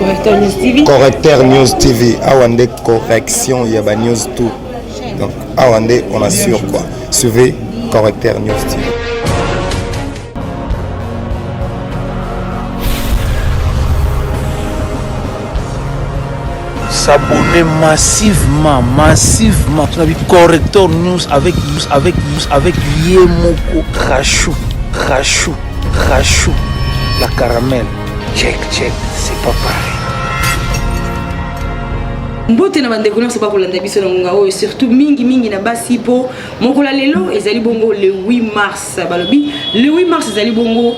Correcteur News TV. Correcteur News TV. Awande correction, il y a news tout. Donc, Awande, on assure quoi. Suivez Correcteur News TV. S'abonner massivement. Correcteur News avec Yemoko Rachou. La caramel. Check, c'est pas pareil. Mbote na bande kuna soba kolanda biso na ngonga oyo surtout mingi na basi po mokola lelo ezali bongo le 8 mars balobi le 8 mars ezali bongo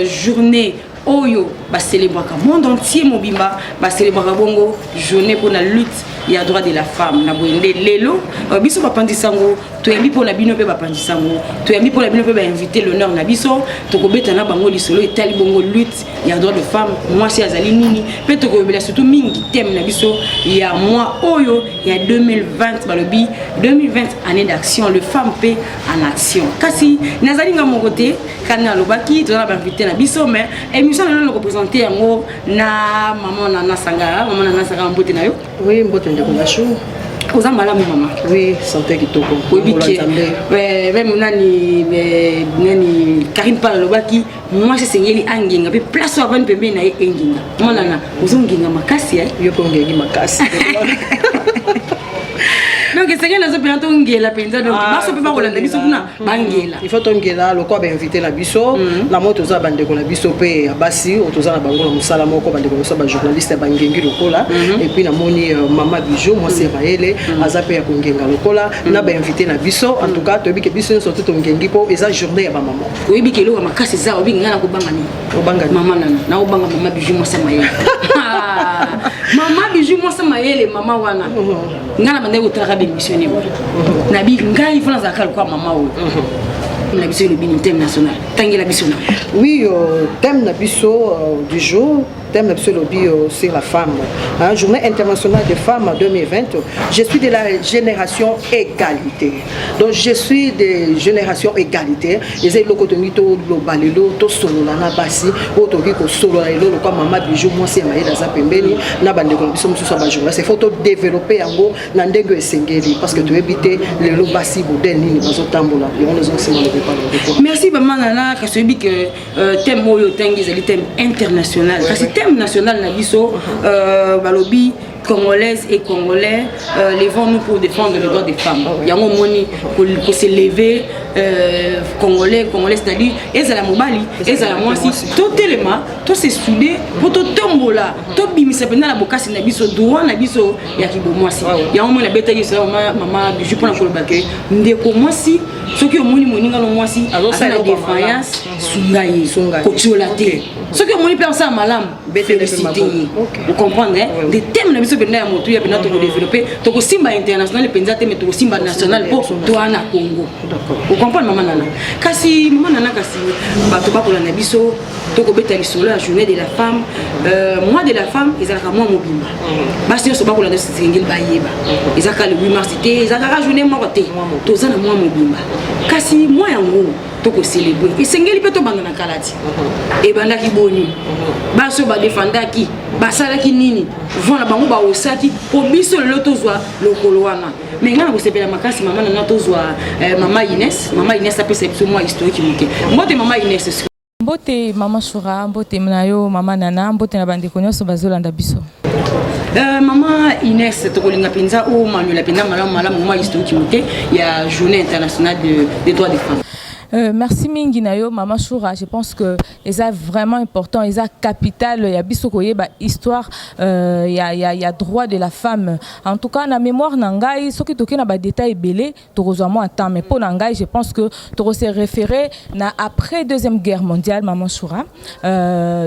journée oyo ba célébrer ka monde entier mobimba ba célébrer bongo journée pour la lutte ya droit de la femme na boende lelo biso ba pandisango to yambi pour la bino pe ba pandisango to yambi pour la bino pe ba inviter l'honneur na biso to ko betana bango lisolo etali bongo lutte ya droit de femme moi si azali nini pe to ko bela surtout mingi thème na biso ya moi oyo ya 2020 balobi 2020 année d'action le femme pe en action kasi nazali nga mon côté kana lobaki to na ba inviter na biso mais émission na ko présenter yango na maman Nana Sangara mbote na yo oui mbote ndeko Bachou aux ambalamu maman oui santé kitoko oui biki même nani Karim Pala lobaki moi c'est sengeli anginga pe place avant pembe na enginga mona na uzonginga makasi yo ko ngengi makasi donc c'est que les opérateurs ngela penza donc baso pe ba kolanda biso kuna bangela il faut tongela le quoi ba inviter la biso la moto za bande ko la biso pe basi otoza na bango na musala moko bande ko so ba journaliste ba ngengi lokola et puis na moni mama bijou moi c'est Raël azape ya kongenga lokola na ba inviter na biso en tout cas to bi ke biso surtout to ngengi po eza journée ya ba maman oui bi ke lo makasi za obi ngana ko banga ni obanga mama nana na obanga mama bijou moi sama yele mama bijou moi sama yele mama wana ngana bande ko tra missionné nabi ngai fona za kwa mama o la biso le bin thème national tangi la biso oui thème na biso du jour thème na biso lobby sur la femme journée internationale des femmes en 2020 je suis de la génération égalité donc je suis de génération égalité les loko tonito globalelo to solo na basi o to ki ko solo na lelo kwa mama bijou moi c'est maïda za pembeni na bande ko biso mususu ba journée c'est photo développer yango na ndenge esengeli parce que to éviter lelo basi bodel nini bazo tambola on les enseigne le merci maman Nana kasobi que thème oyo tangi zali thème international parce que thème national na biso balobi Congolaises et Congolais levons-nous pour défendre les droits des femmes. Yango moni pour se lever Congolais c'est-à-dire ezala mobali ezala mwasi to telema to se souder pour to tombola to bimisa pena la bokasi na biso droit na biso ya kibo mwasi yango mona beta yi mama bijou pona ko lobake ndeko mwasi soki omoni moninga no mwasi azala défaillance sungayi ko tsolate soki omoni pe ensemble malam féliciter vous comprenez des thèmes na biso pena ya motu ya pena to développer to ko simba international penza te mais to ko simba national pour toi na Congo vous comprenez maman Nana kasi maman Nana kasi bato ba kolanda biso to ko beta lisolo la journée de la femme mois de la femme ezalaka mois mobimba basi so ba kolanda sengeli ba yeba ezaka le 8 mars te ezaka journée moko te to za na mois mobimba kasi mois yango to ko célébrer esengeli pe to banga na kalati e bandaki boni baso ba defendaki basalaki nini vona bango ba osaki po biso lelo tozwa lokolo wana mais ngana ko sepela makasi maman Nana tozwa mama Inès apesa biso moi historique muke mbote mama Inès mbote mama Choura mbote mnayo mama Nana mbote na bande konyoso bazolanda biso maman Inès tokolinga penza o manuela penza malamu moi historique muke ya journée internationale des droits des femmes. Merci mingi nayo Maman Choura, je pense que c'est vraiment important, c'est capital, il y a bisokoye ba histoire, il y a droit de la femme. En tout cas, la mémoire nangai, ce qui toke na ba détail belé, to rezoamo attend mais pour nangai, je pense que to se référer na après deuxième guerre mondiale Maman Choura.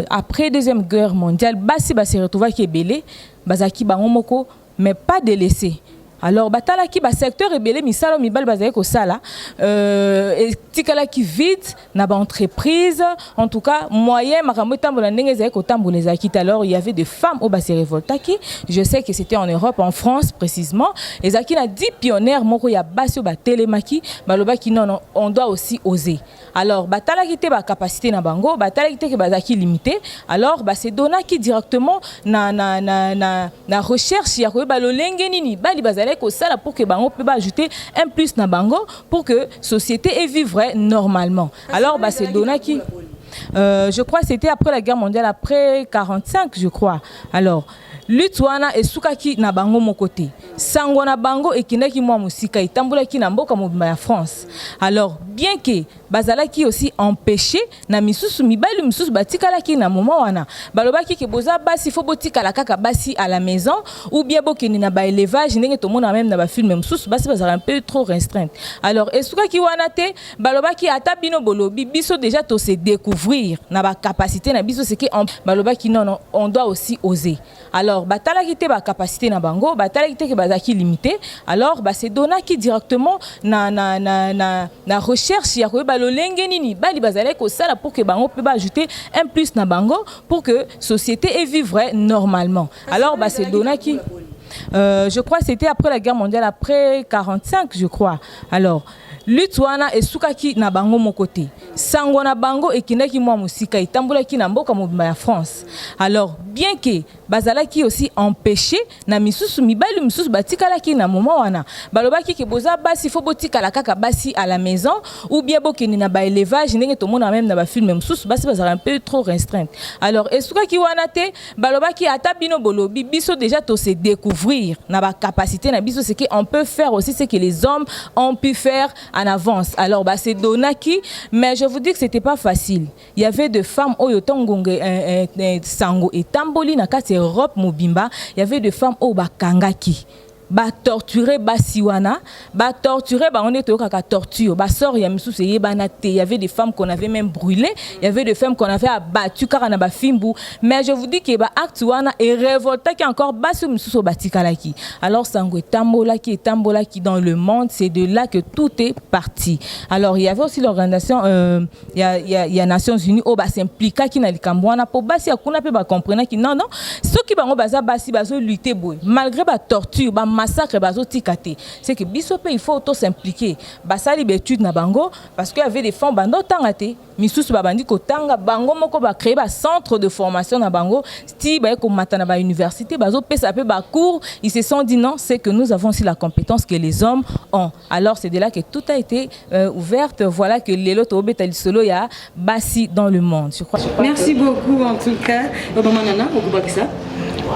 Après deuxième guerre mondiale, basi se retrouva qui belé, bazaki ba ngomoko mais pas délaissé. Alors batala ki ba secteur ebele misalo mibali bazali ko sala tikala ki vite na ba entreprise en tout cas moyen makambo tambola ndenge zali ko tambola ezaki. Alors il y avait des femmes au basi révoltaki. Je sais que c'était en Europe, en France précisément. Ezaki na 10 pionnières moko ya basi ba telemaki baloba ki non on doit aussi oser. Alors batala ki te ba capacité na bango, batala ki te ke bazaki limité. Alors ba se dona ki directement na recherche ya ko ba lolenge nini bali bazale ko sala pour que bango peut ba ajouter un plus na bango pour que société et vivre normalement. Alors bah c'est dona qui je crois que c'était après la guerre mondiale, après 45 je crois. Alors Lutwana et Soukaki na bango mon côté. Sango na bango et kinaki mwa musika itambola ki na mboka mobimba ya France. Alors bien que bazalaki aussi empêché na misusu mibali misusu batikala ki na moment wana. Balobaki ke boza basi fo botikala kaka basi à la maison ou bien bokeni na ba élevage ndenge to mona même na ba film misusu basi bazala un peu trop restreinte. Alors et Soukaki wana te balobaki ata bino bolobi biso déjà to se découvrir na ba capacité na biso c'est que balobaki non on doit aussi oser. Alors batala ki te ba capacité na bango batala ki te ke bazaki limité. Alors bah c'est dona ki directement na recherche ya ko ba lolenge nini bali bazale ko sala pour que bango peut ba ajouter un plus na bango pour que société et vivre normalement. Alors bah c'est dona ki je crois que c'était après la guerre mondiale, après 45 je crois. Alors Lutwana et Soukaki na bango mon côté. Sango na bango et kinaki mwa musika itambola ki na mboka mobimba ya France. Alors bien que bazalaki aussi empêché na misusu mibali misusu batikala ki na moment wana. Balobaki ke boza basi fo botikala kaka basi à la maison ou bien bokeni na ba élevage ndenge to mona même na ba film misusu basi bazala un peu trop restreinte. Alors et Soukaki wana te balobaki ata bino bolobi biso déjà to se découvrir na ba capacité na biso c'est que on peut faire aussi ce que les hommes ont pu faire en avance. Alors bah c'est Donaki, mais je vous dis que c'était pas facile. Il y avait des femmes au Yotongonge Sango et Tamboli na kati Europe mobimba, il y avait des femmes au Bakangaki. Ba torturer basiwana, ba torturer ba on est au kaka torture, ba sort ya misu seye banate. Il y avait des femmes qu'on avait même brûlées, il y avait des femmes qu'on avait abattues car on a ba fimbu. Mais je vous dis que ba actuana est révolté qui encore basu misu so batikalaki. Alors sango tambola qui dans le monde, c'est de là que tout est parti. Alors il y avait aussi l'organisation il y a Nations Unies au ba s'impliquer qui na likambwana pour basi akuna pe ba comprendre qui non ceux qui bango baza basi bazo lutter boy malgré ba torture ba massacre bazo tikate. C'est que bisope il faut auto s'impliquer. Basali l'étude na bango parce qu'il y avait des fonds bando tangate. Misusu babandi ko tanga bango moko ba créer ba centre de formation na bango. Sti ba ko matana ba université bazo pesa pe ba cours, ils se sont dit non, c'est que nous avons aussi la compétence que les hommes ont. Alors c'est de là que tout a été ouverte. Voilà que lelo to betali solo ya basi dans le monde. Je crois. Merci beaucoup en tout cas. Maman Nana, okubaki ça.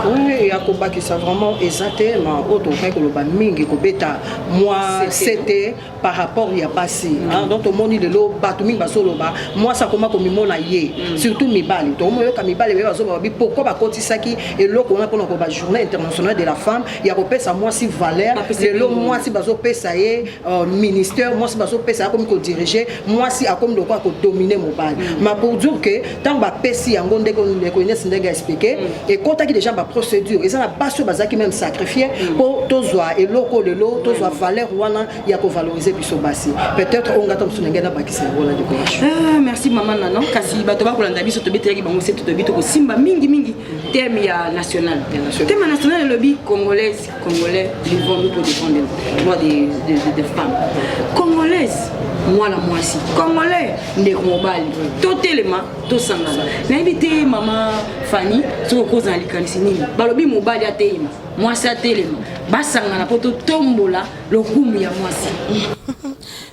Oui, akobaki ça vraiment exacté, mais autre fait que le ban mingi ko beta moi c'était par rapport ya basi. Donc tout le monde de l'eau batu mingi basolo ba. Moi ça comment comme mona yé, surtout mibali. Donc moi ka mibali be bazo ba pourquoi ba kotisaki et lo ko na ko ba journée internationale de la femme, ya ko pesa moi si valeur, le lo moi si bazo pesa yé ministère, moi si bazo pesa comme ko diriger, moi si a comme de quoi ko dominer mobile. Mais pour dire que tant ba pesi yango ndeko ko ines ndega expliquer et quand qui déjà procédure et ça la base bazaki même sacrifié pour tozwa et loko le lo tozwa valeur wana ya ko valoriser biso basi peut-être on ngata msunenge na bakisa wala de courage. Merci maman Nana kasi bato ba kolanda biso to betaki bango c'est to bito ko simba mingi thème ya national thème national le lobby congolais vivons nous pour défendre les droits des femmes congolaises moi la moisi congolais ndeko mobali totelema to sangana na invité maman Fanny to cause en likanisi nini balobi mobali ateyima mwasi atelema basangana poto tombola lokumu ya mwasi.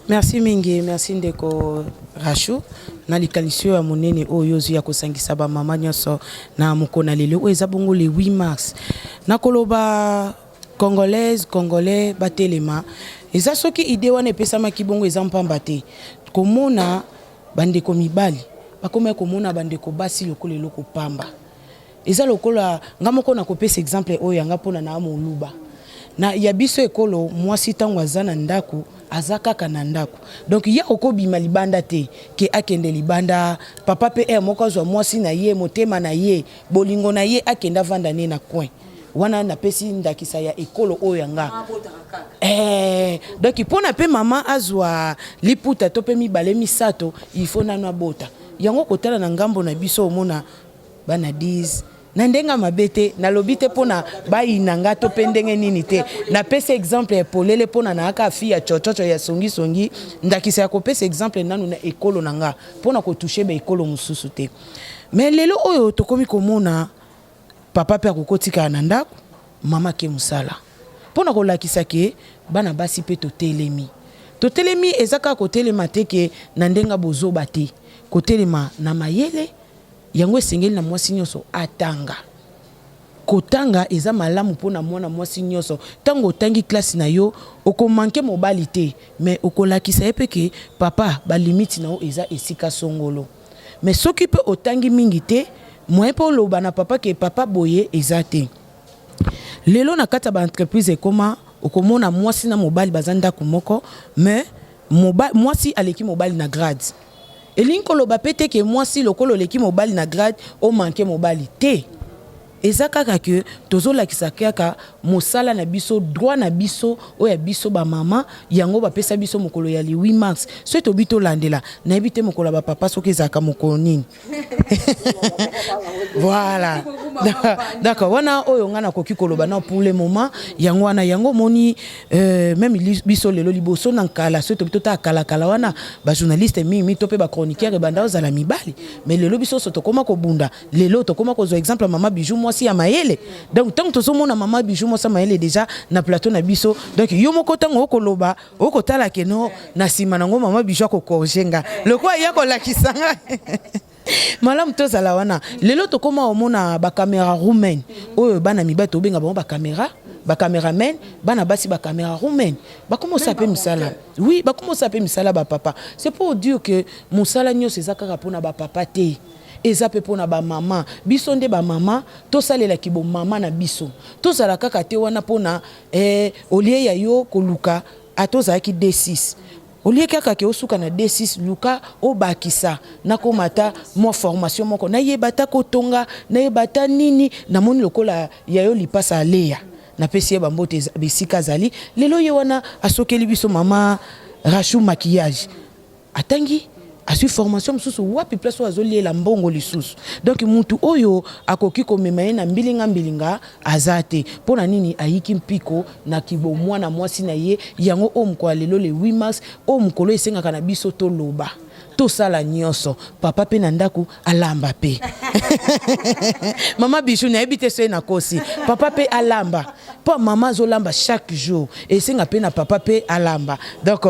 Merci mingi, merci ndeko Rachou na likanisi ya monene oyo ya kosangisa ba mama nyoso na mukona lelo o ezabongo le 8 mars na koloba congolais batelema eza soki ide wana epesama kibongo eza mpamba te komona bandeko mibali bakoma komona bandeko basi lokolo loko pamba eza lokola ngamoko na kopesa exemple oyo yanga pona na amoluba na ya biso ekolo mwasi tango azana ndaku azakaka na ndaku donc ya okobima libanda te ke akende libanda papa pe moko azwa mwasi na ye motema na ye bolingo na ye akenda vanda ne na coin wana na pesi ndakisa ya ekolo oyanga donc pona pe mama azwa liputa to pe mibale misato il faut nano bota yango kotala na ngambo na biso omona bana 10 na ndenga mabete na lobite pona bayinanga to pe ndenge nini te na pesa exemple ya polele pona na aka fi ya chochocho ya songi ndakisa ya kopesa exemple nanu na ekolo nanga pona ko toucher ba ekolo mususu te mais lelo oyo tokomi komona papa pe akokotika na ndako mama ke musala pona ko lakisa ke bana basi pe totelemi ezaka kotelema te ke na ndenga bozoba te kotelema na mayele yango esengeli na mwasi nyonso atanga kotanga eza malamu mpona mwana mwasi nyonso tango otangi klase na yo okomanke mobali te mais okolakisa ye pe ke papa balimiti na yo eza esika songolo mais soki pe otangi mingi te moyen mpe oloba na papa ke papa boye eza te lelo na kati ya baentreprise ekoma okomona mwasi na mobali baza ndako moko mais mwasi aleki mobali na grade elingi koloba pe te ke mwasi lokolo oleki mobali na grade omanke mobali te eza kaka ke tozolakisa kaka mosala na biso droit na biso oya biso bamama yango bapesa biso mokolo ya li 8 mars so tobi tolandela nayebi te mokolo ya bapapa soki ezalaka mokolo nini voilà d'accord wana oyo nga nakoki koloba na pour le moment yango wana yango moni même biso lelo liboso na nkala so tobi totakala wana bajournaliste mimi to pe bachroniqueur ebanda ozala mibali mais lelo biso so tokoma kobunda lelo tokoma kozwa exemple mama bijou mwasi ya mayele donc tant tozomona mama bijou mwasi ya mayele déjà na plateau na biso donc yo moko tango okoloba okotala keno na sima nango mama bijou akokorgenga lokwa ya kolakisanga malamu tozala wana lelo tokoma omona bakamera roumaine oyo bana mibali tobenga bango bakameramen bana basi bakamera roumaine bakomosa pe misala oui bakomosa pe misala bapapa c'est pour dire que mosala nyonso eza kaka mpona bapapa te eza pe mpona bamama biso nde bamama tosalelaki bomama na biso tozala kaka te wana mpona olie ya yo koluka atozalaki D6 olie kaka ke osuka na D6 luka obakisa nakomata mo formation moko nayebata kotonga nayebata nini namoni lokola ya yo lipasa aleya na pesi ya bambote besika zali lelo ye wana asokeli biso mama Rachou maquillage atangi asui formation mususu wapi place oyo azoliela mbongo lisusu donc mutu oyo akoki komema ye na mbilinga aza te mpona nini ayiki mpiko na kibo mwana mwasi na ye yango oyo mokolo lelo le 8 mars oyo mokolo esengaka na biso toloba tosala nyonso papa pe na ndako alamba pe mama bijou nayebi te so ye na kosi papa pe alamba po mama azolamba chaque jour esenga pe na papa pe alamba donc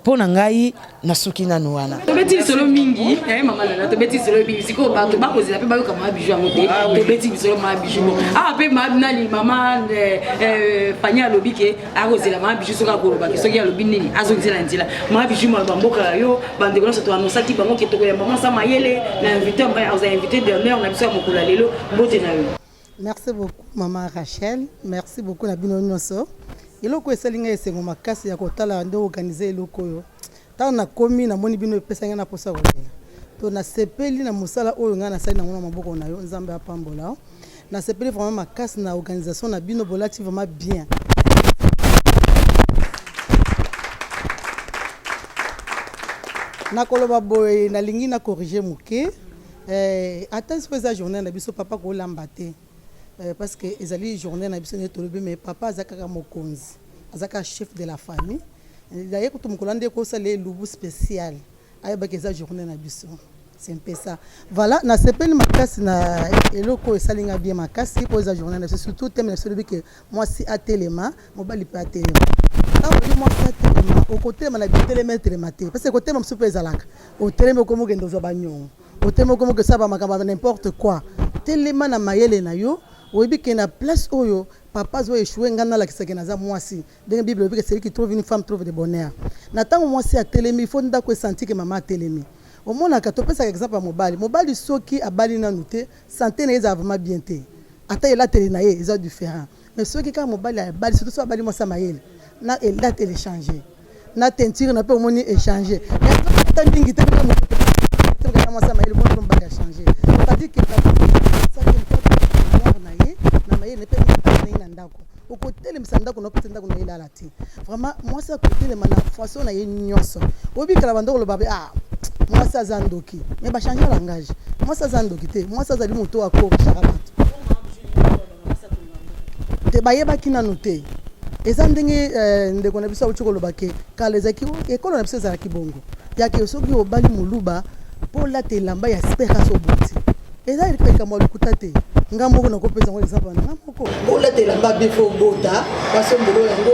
pona ngai nasuki nanu wana tobeti solo mingi mama nana tobeti solo mingi siko bato bakozela pe bayoka mama bijou yango te tobeti solo mama bijou ah pe nali mama fanya alobi ke akozela mama bijou soka koloba ke soki alobi nini azokizela nzela mama bijou maloba mboka yo bandeko nyonso toanosaki bango ke tokoyamba mama sa mayele na invité oza invité d'honneur na biso ya mokolo ya lelo mbote na yo. Merci beaucoup maman Rachel, merci beaucoup na bino nyonso. Eloko esalinga esengo makasi ya kotala ndo organiser eloko yo. Tana na komi na moni bino epesanga na posa kolela. To na sepeli na musala oyo nga na sali na mona maboko na yo nzambe apambola. Na sepeli vraiment makasi na organisation na bino bolati vraiment bien. Na koloba boy na lingi na corriger muke. Attends cette journée na biso papa ko lamba te. Parce que ezali journée na biso netolobi mais papa azaka mokonzi azaka chef de la famille d'ailleurs ko tumukolande ko sale lubu spécial ayeba que eza journée na biso c'est un peu ça voilà na sepeli makasi na eloko esalinga bien makasi pour eza journée na surtout thème na celui que moi si atelema mobali pa atelema quand on dit moi si atelema au côté na bitelema telemate parce que côté même super ezalaka au telema comme ngendo zo banyon au telema comme que ça ba makamba n'importe quoi telema na mayele na yo oyebi ke na place oyo papa zo échoué ngana la kisaka na za mwasi dans la Bible oyebi que celui qui trouve une femme trouve de bonheur na tango mwasi a telemi il faut ndako sentir que maman a telemi au moins ka topesa exemple mobali soki abali na nuté santé na eza vraiment bien té ata ela télé na ye eza différent mais soki ka mobali abali surtout so abali mwasa mayele na ela télé changer na teinture na pe omoni échanger mais ta ndingi te na mwasa mayele bon mobali a changer c'est-à-dire que ça na maye ne peut pas ndako okotelemisa ndako na opesa ndako na elala te vraiment mwasi akotelema na façon na ye nyonso obikala bandoko loba ah mwasi aza ndoki mais bachange langage mwasi aza ndoki te mwasi azali moto akorishaka bato te bayebaki nanu te eza ndenge ndeko na biso auti koloba ke kala ezalaki ekolo na biso ezalaki bongo yake soki obali moluba mpo lata elamba ya spera so buti eza likambo ya lokuta te nga moko nakopesa ngo exemple na nga moko olata elamba bifo bota basombelo yango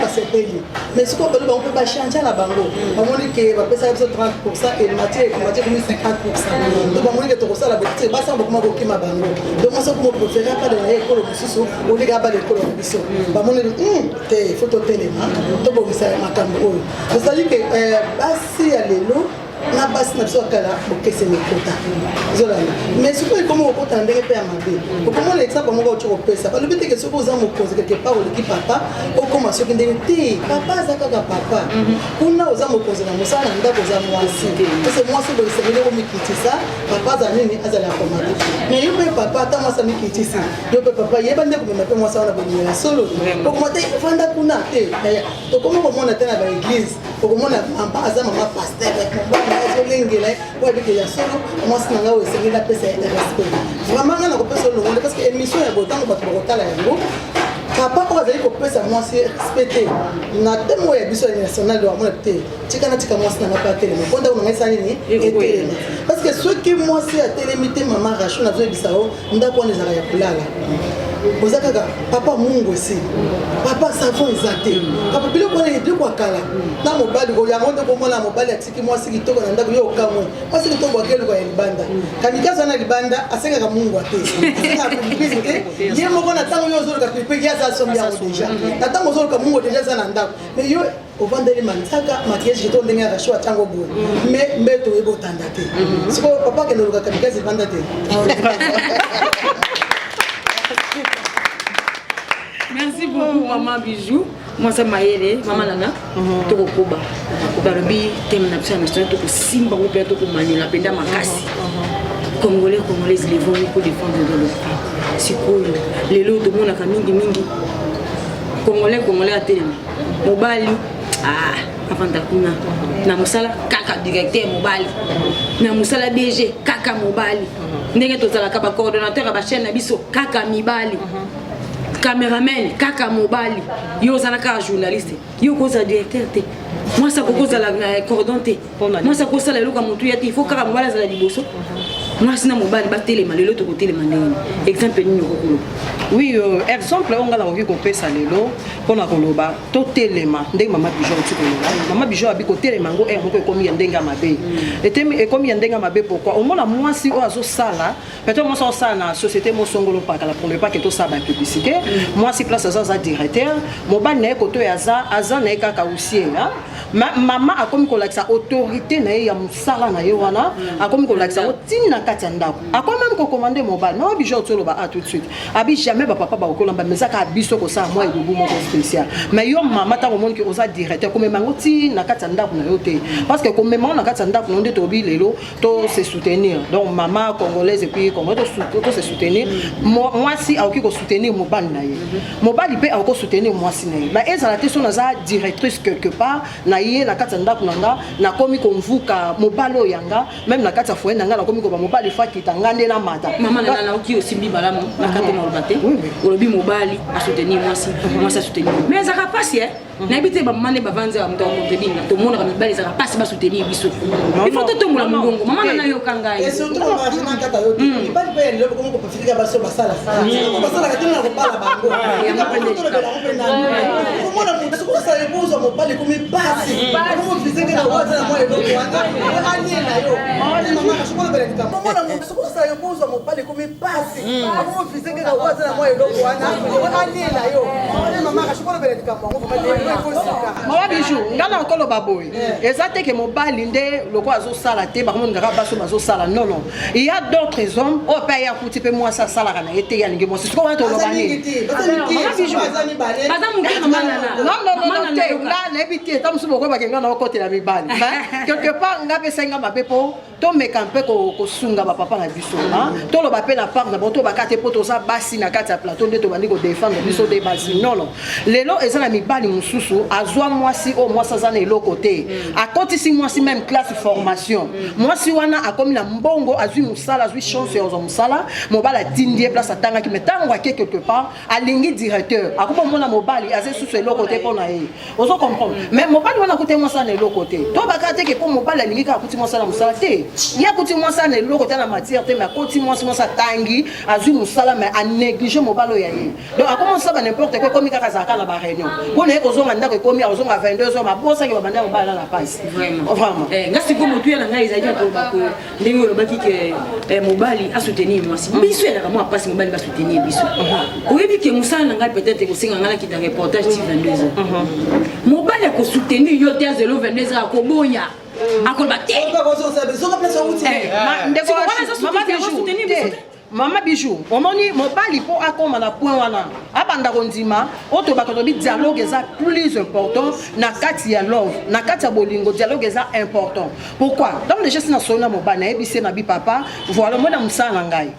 basepeli mais sikoyo balo bango mpe bachange na bango bamoni ke bapesaka biso 30% elmatiere komi 50% to bamoni ke tokosala bote basanga bakoma kokima bango donc mwasi okoma préféré apale na ye ekolo mosusu olika apale ekolo na biso bamoni te fo totelema tobongisa makambo oyo ezali ke basi ya lelo na basi na biso akala bokese mikota zolanda mais sikoyo ekoma kokota na ndenge mpe ya mabe okomona exemple moko auti kopesa balobi teke soki oza mokonzi quelque part oleki papa okoma soki ndenge te papa aza kaka papa kuna oza mokonzi na mosala na ndako oza mwasi ese mwasi boyesengeli omikitisa papa aza nini azali akoma te mais yo mpe papa ata mwasi amikitisi yo mpe papa yeba nde komema mpe mwasi wana bolingo ya solo okoma te fanda kuna te tokoma komona te na baeglise okomona mama aza mama paster azolengela oyebike ya solo mwasi na ngai oyo esengeli apesa ya respect vraiment ngai nakopesa olongole parce que émission ya botango bato bakotala yango papa oyo azali kopesa mwasi respect te na teme oyo ya biso ya national wamona te tika na tika mwasi na ngai mpe atelema mpo ndako na ngai sa nini etelema parce que soki mwasi atelemi te mama racho nazoyebisa o ndako wana ezalaka ya kolala oza kaka papa mungu esi papa savon eza te papa biloko wana biloko akala na mobali yango nde komona mobali atiki mwasi kitoko na ndako yo okamwe mwasi kitoko akeloko ya libanda kamikazi wana libanda asengaka mungu ate asengaka pilipili te ye moko na ntango yo ozoloka pilipili ye aza asombi yango deja na ntango ozoloka mungu deja eza na ndako mais yo ovandeli manzaka makiage kitoko ndenge ya rasho atango boye mais mbe toyeba otanda te sikoyo papa akende oluka kamikazi libanda te. Merci beaucoup, maman Bijou. Moi, c'est Maëlle, maman Nana. Toko Koba. Balobi, thème na psa national, toko Simba, ou bien toko Manila, penda Makasi. Congolais, Congolaises, les vont pour défendre le pays. C'est cool. Les lots de mon a mingi. Congolais, Congolais à télé. Mobali, avant d'akuna. Na musala, kaka directeur Mobali. Na musala DG, kaka Mobali. Ndenge tozala kaba coordonnateur à ba chaîne na biso, kaka Mibali. Caméraman kaka mobali yo zalaka journaliste yo koza directeur te moi ça koza la cordon te moi ça koza la loka mutu ya te il faut kaka mobali za liboso moi sina mobali ba telema lelo to ko telema ndeni exemple ni ko oui exemple on ngala ko pesa lelo pona koloba to telema ndenge mama Bijou ti koloba mama Bijou abi ko telema ngo moko ekomi ya ndenga mabe etemi ekomi ya ndenga mabe pourquoi on mona mwasi o azo sala peut-être moi ça na société mo songolo pa kala pour ne pas que to ça ba publicité moi si place za directeur mobali na ko to yaza aza na kaka usie ha mama akomi ko lakisa autorité na ya musala na yo wana akomi ko lakisa otina kati ndako akomi même ko commander mobile na Bijou to loba tout de suite abi jamais ba papa ba okolamba mais ça ka biso ko ça moi ebubu moko spécial mais yo mama ta komoni ki oza directeur comme mangoti na kati ndako na yo te parce que comme maman na kati ndako nde to bi lelo to se soutenir donc maman congolaise et puis comment to se soutenir moi si aoki ko soutenir mobile na ye mobile pe aoko soutenir moi si na ye ba ezala te so na za directrice quelque part na ye na kati ndako nanga na komi ko mvuka mobile oyanga même na kati foyer nanga na komi ko ba mobile fa kitanga ndela mata maman na oki aussi bi balamu na kati na olbate olobi mobali a soutenir moi si soutenir mais ça pas si na bité ba maman ba vanze ba mto ko tebinga to mona ka mibali ça pas ba soutenir biso il faut to mola mungongo maman na yo kanga et surtout ba jina kata yo mibali pe lelo ko ko pafika ba so basala ka tena ko bala bango ya prendre ko mona mungu ko sa reposo mobali ko mibasi ko fizike na waza na moyo ko anga ani na yo mama ka shukuru bele kama mona mungu ko sa reposo mobali ko mibasi ko fizike na waza na moyo ko anga ani na yo mama ka shukuru bele kama Mawa Bijou ngana okolo baboy eza te ke mobali nde loko azosala te bakomo ngaka baso bazosala non il y a d'autres hommes au pays à couper moi ça sala kana ete ya ninge moi c'est quoi to lobani non te la nebiti tamusu boko bakenga na okotela mibali quelque part nga pesenga mabepo tomeka mpe kosunga bapapa na biso toloba mpe na part na bango tobaka te mpo toza basi na kati ya plateau nde tobandi kodefendre biso de basi nono lelo eza na mibali mosusu azwa mwasi oyo mwasi aza na eloko te akotisi mwasi même classe formation mwasi wana akomi na mbongo azwi mosala azwi chance ya ozwa mosala mobali atindi ye place atangaki me ntango ake quelque part alingi directeur akomomona mobali aza susu eloko te mpo na ye ozo comprendre mais mobali wana akuti mwasi na eloko te tobaka te ke mpo mobali alingi kaka akuti mwasi na mosala te ye akuti mwasi na eloko te na matière te mais akoti mwasi atangi azwi mosala mais anéglige mobali oyo ya ye donc akomosaba n'importe quoi ekomi kaka azalaka na baréunion mpona ye kozonga ndako ekomi akozonga 22h mabosaki babanda mobali na pasi vraiment nga siko motu ya na ngai ezali akoloba ko ndenge olobaki ke mobali asoutenir mwasi biso elaka mwa pasi mobali basoutenir biso oyebi ke mosala na ngai peut-être ekosenga ngai nakita reportage ti 22h mobali akosoutenir yo te a 022h akoboya akoloba te Mama bijou, omoni mobali po akoma na point wana abanda kondima oto bakatobi dialogue eza plus important na kati ya love na kati ya bolingo dialogue eza important pourquoi donc déjà sina sona mobali na ebise na bi papa voilà mona musana ngai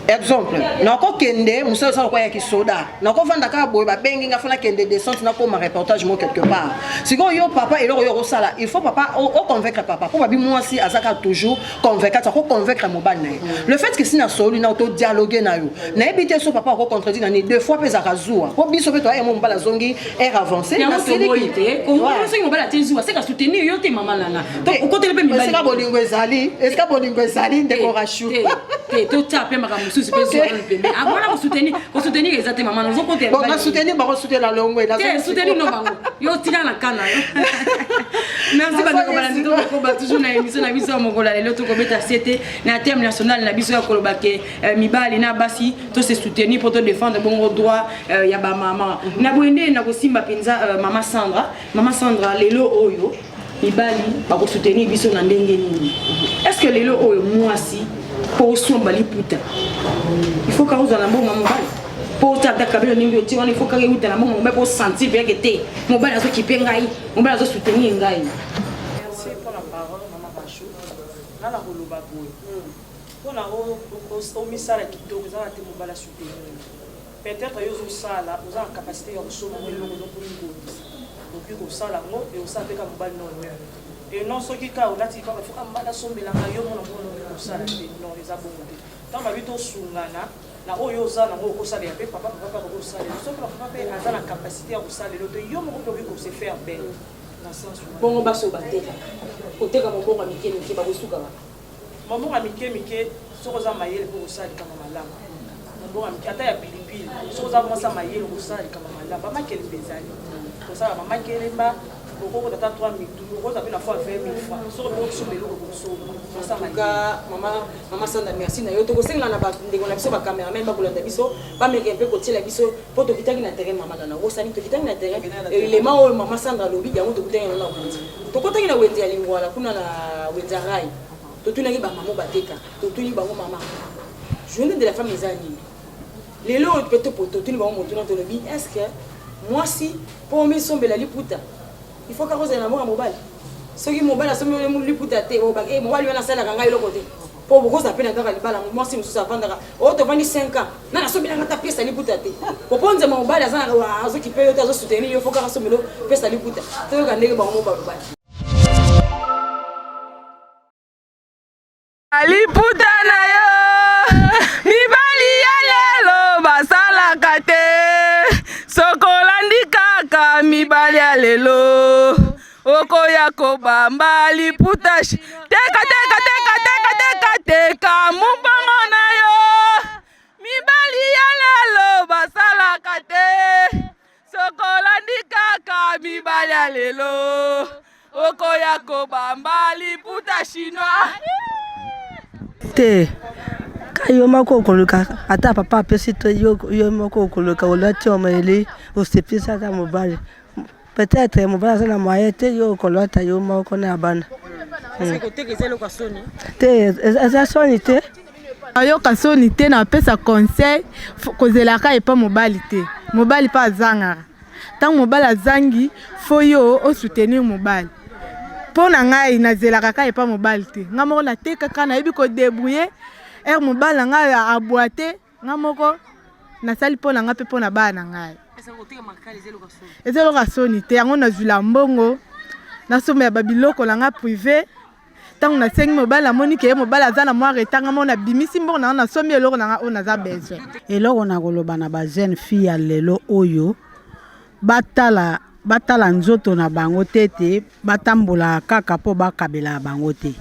exemple nako kende musala sa ko ya kisoda nako vanda ka boy ba bengi nga fana kende descente na ko ma reportage mo quelque part siko yo papa eloko yo sala il faut papa o convaincre papa pour babi mwasi azaka toujours convaincre ta ko convaincre mobali na le fait que sina solo na auto dialoguer na yo na ebité so papa ko contredire na ni deux fois pesa kazua ko biso pe to ay mo mbala zongi air avancé na sécurité ko mo so mbala tezua c'est ka soutenir yo te mama nana donc ko tele pe mi bali est-ce que bolingo ezali ndeko rashu te to taper makamu susu pe so mais abona ko soutenir exactement maman nous côté bon na soutenir ba soutenir la longue na soutenir no bango yo tina na kana merci bana ko bana ndito ko ba toujours na émission na biso mongola lelo to ko beta c'était na thème national na biso ya koloba ke mibali na basi to se soutenir pour te défendre bon droit ya ba mama na boende na ko simba penza mama Sandra lelo oyo mibali ba ko soutenir biso na ndenge nini est-ce que lelo oyo mwasi pour somba liputa il faut qu'on ait un bon moment pour t'attaquer le niveau il faut qu'on ait un bon moment pour sentir bien que t'es mon bal à ceux qui payent mon bal à ceux soutenir ngai. Merci pour la parole maman Bachou na la koloba boy pour na au misala kitoko za te mon bal à soutenir peut-être yo sala vous avez capacité ya kusoma mo longo do pour donc yo sala ngo et ça avec mon bal non et non ce qui ka olati pas faut amala sombela ngayo mona mona sala non les abonde tant ba bito sungana na oyo za na ngo ko sala pe papa ko sala so papa pe azana capacité ya ko sala l'autre yo mo ko ko se faire bien dans sens bon ba so baté côté comme bon amike ba bosuka ba maman amike so ko za mayele ko sala kama malama bon amike ata ya pilipili so za mo sa mayele ko sala kama malama ba makele bezali ko sala mama kelemba beaucoup de 3 000 tout rose avec la fois 20 000 francs sur le sur le logo ça maman Sandra merci na yo to ko senga na ba ndeko na biso ba cameraman ba kolanda biso ba meke pe ko tiela biso po to kitaki na terrain mama na wo sani to kitaki na terrain élément o maman Sandra lobi yango to kitaki na wenzi to kotaki na wenzi ya lingwala kuna na wenza rai to tunaki ba mama bateka to tuni ba mama journée de la femme ezani lelo peut-être pour to tuni ba mo tuna to lobi est-ce que moi si pour me sombela liputa il faut que vous ayez un amour à mobile. Ceux qui mobile à ce moment où ils putent au bac et moi lui on a ça la ganga le côté. Pour beaucoup ça peine dans la balle moi si nous ça vendre au to 25 ans. Na la somme la pièce ali putate. Pour prendre mon mobile à ça ceux qui payent au soutenir il faut que ça me le pièce ali putate. Tu regarder ba mobile. Ali putana yo. Mibali ya lelo basala kate. Sokolandi kaka mibali ya lelo okoya kobamba liputashi teka mubongo na yo mibali ya lelo basala kate sokolandi kaka mibali ya lelo okoya kobamba liputashi te yo mako koluka ata papa pesi to yo mako koluka olati o maili o sepisa ta mobali peut-être mobali sana moyete yo kolota yo mako na bana c'est côté que c'est le kasoni te eza soni te ayo kasoni te na pesa conseil kozelaka epa mobali te mobali pa zanga tant mobali azangi faut yo o soutenir mobali mpo na ngai nazelaka kaka epa mobali te nga moko natekaka nayebi kodebrouye ere mobali na ngai abwa te nga moko nasali mpo na nga mpe mpo na bana na ngai eza eloka soni te yango nazwila mbongo nasomba ya babiloko na nga privé ntango nasengi mobali namoni ke ye mobali aza na mwa retanga mo nabimisi mbongo na nga nasombi eloko na nga oyo naza besoin eloko nakoloba na ba jeune fille ya lelo oyo batala nzoto na bango te batambola kaka mpo bakabela bango te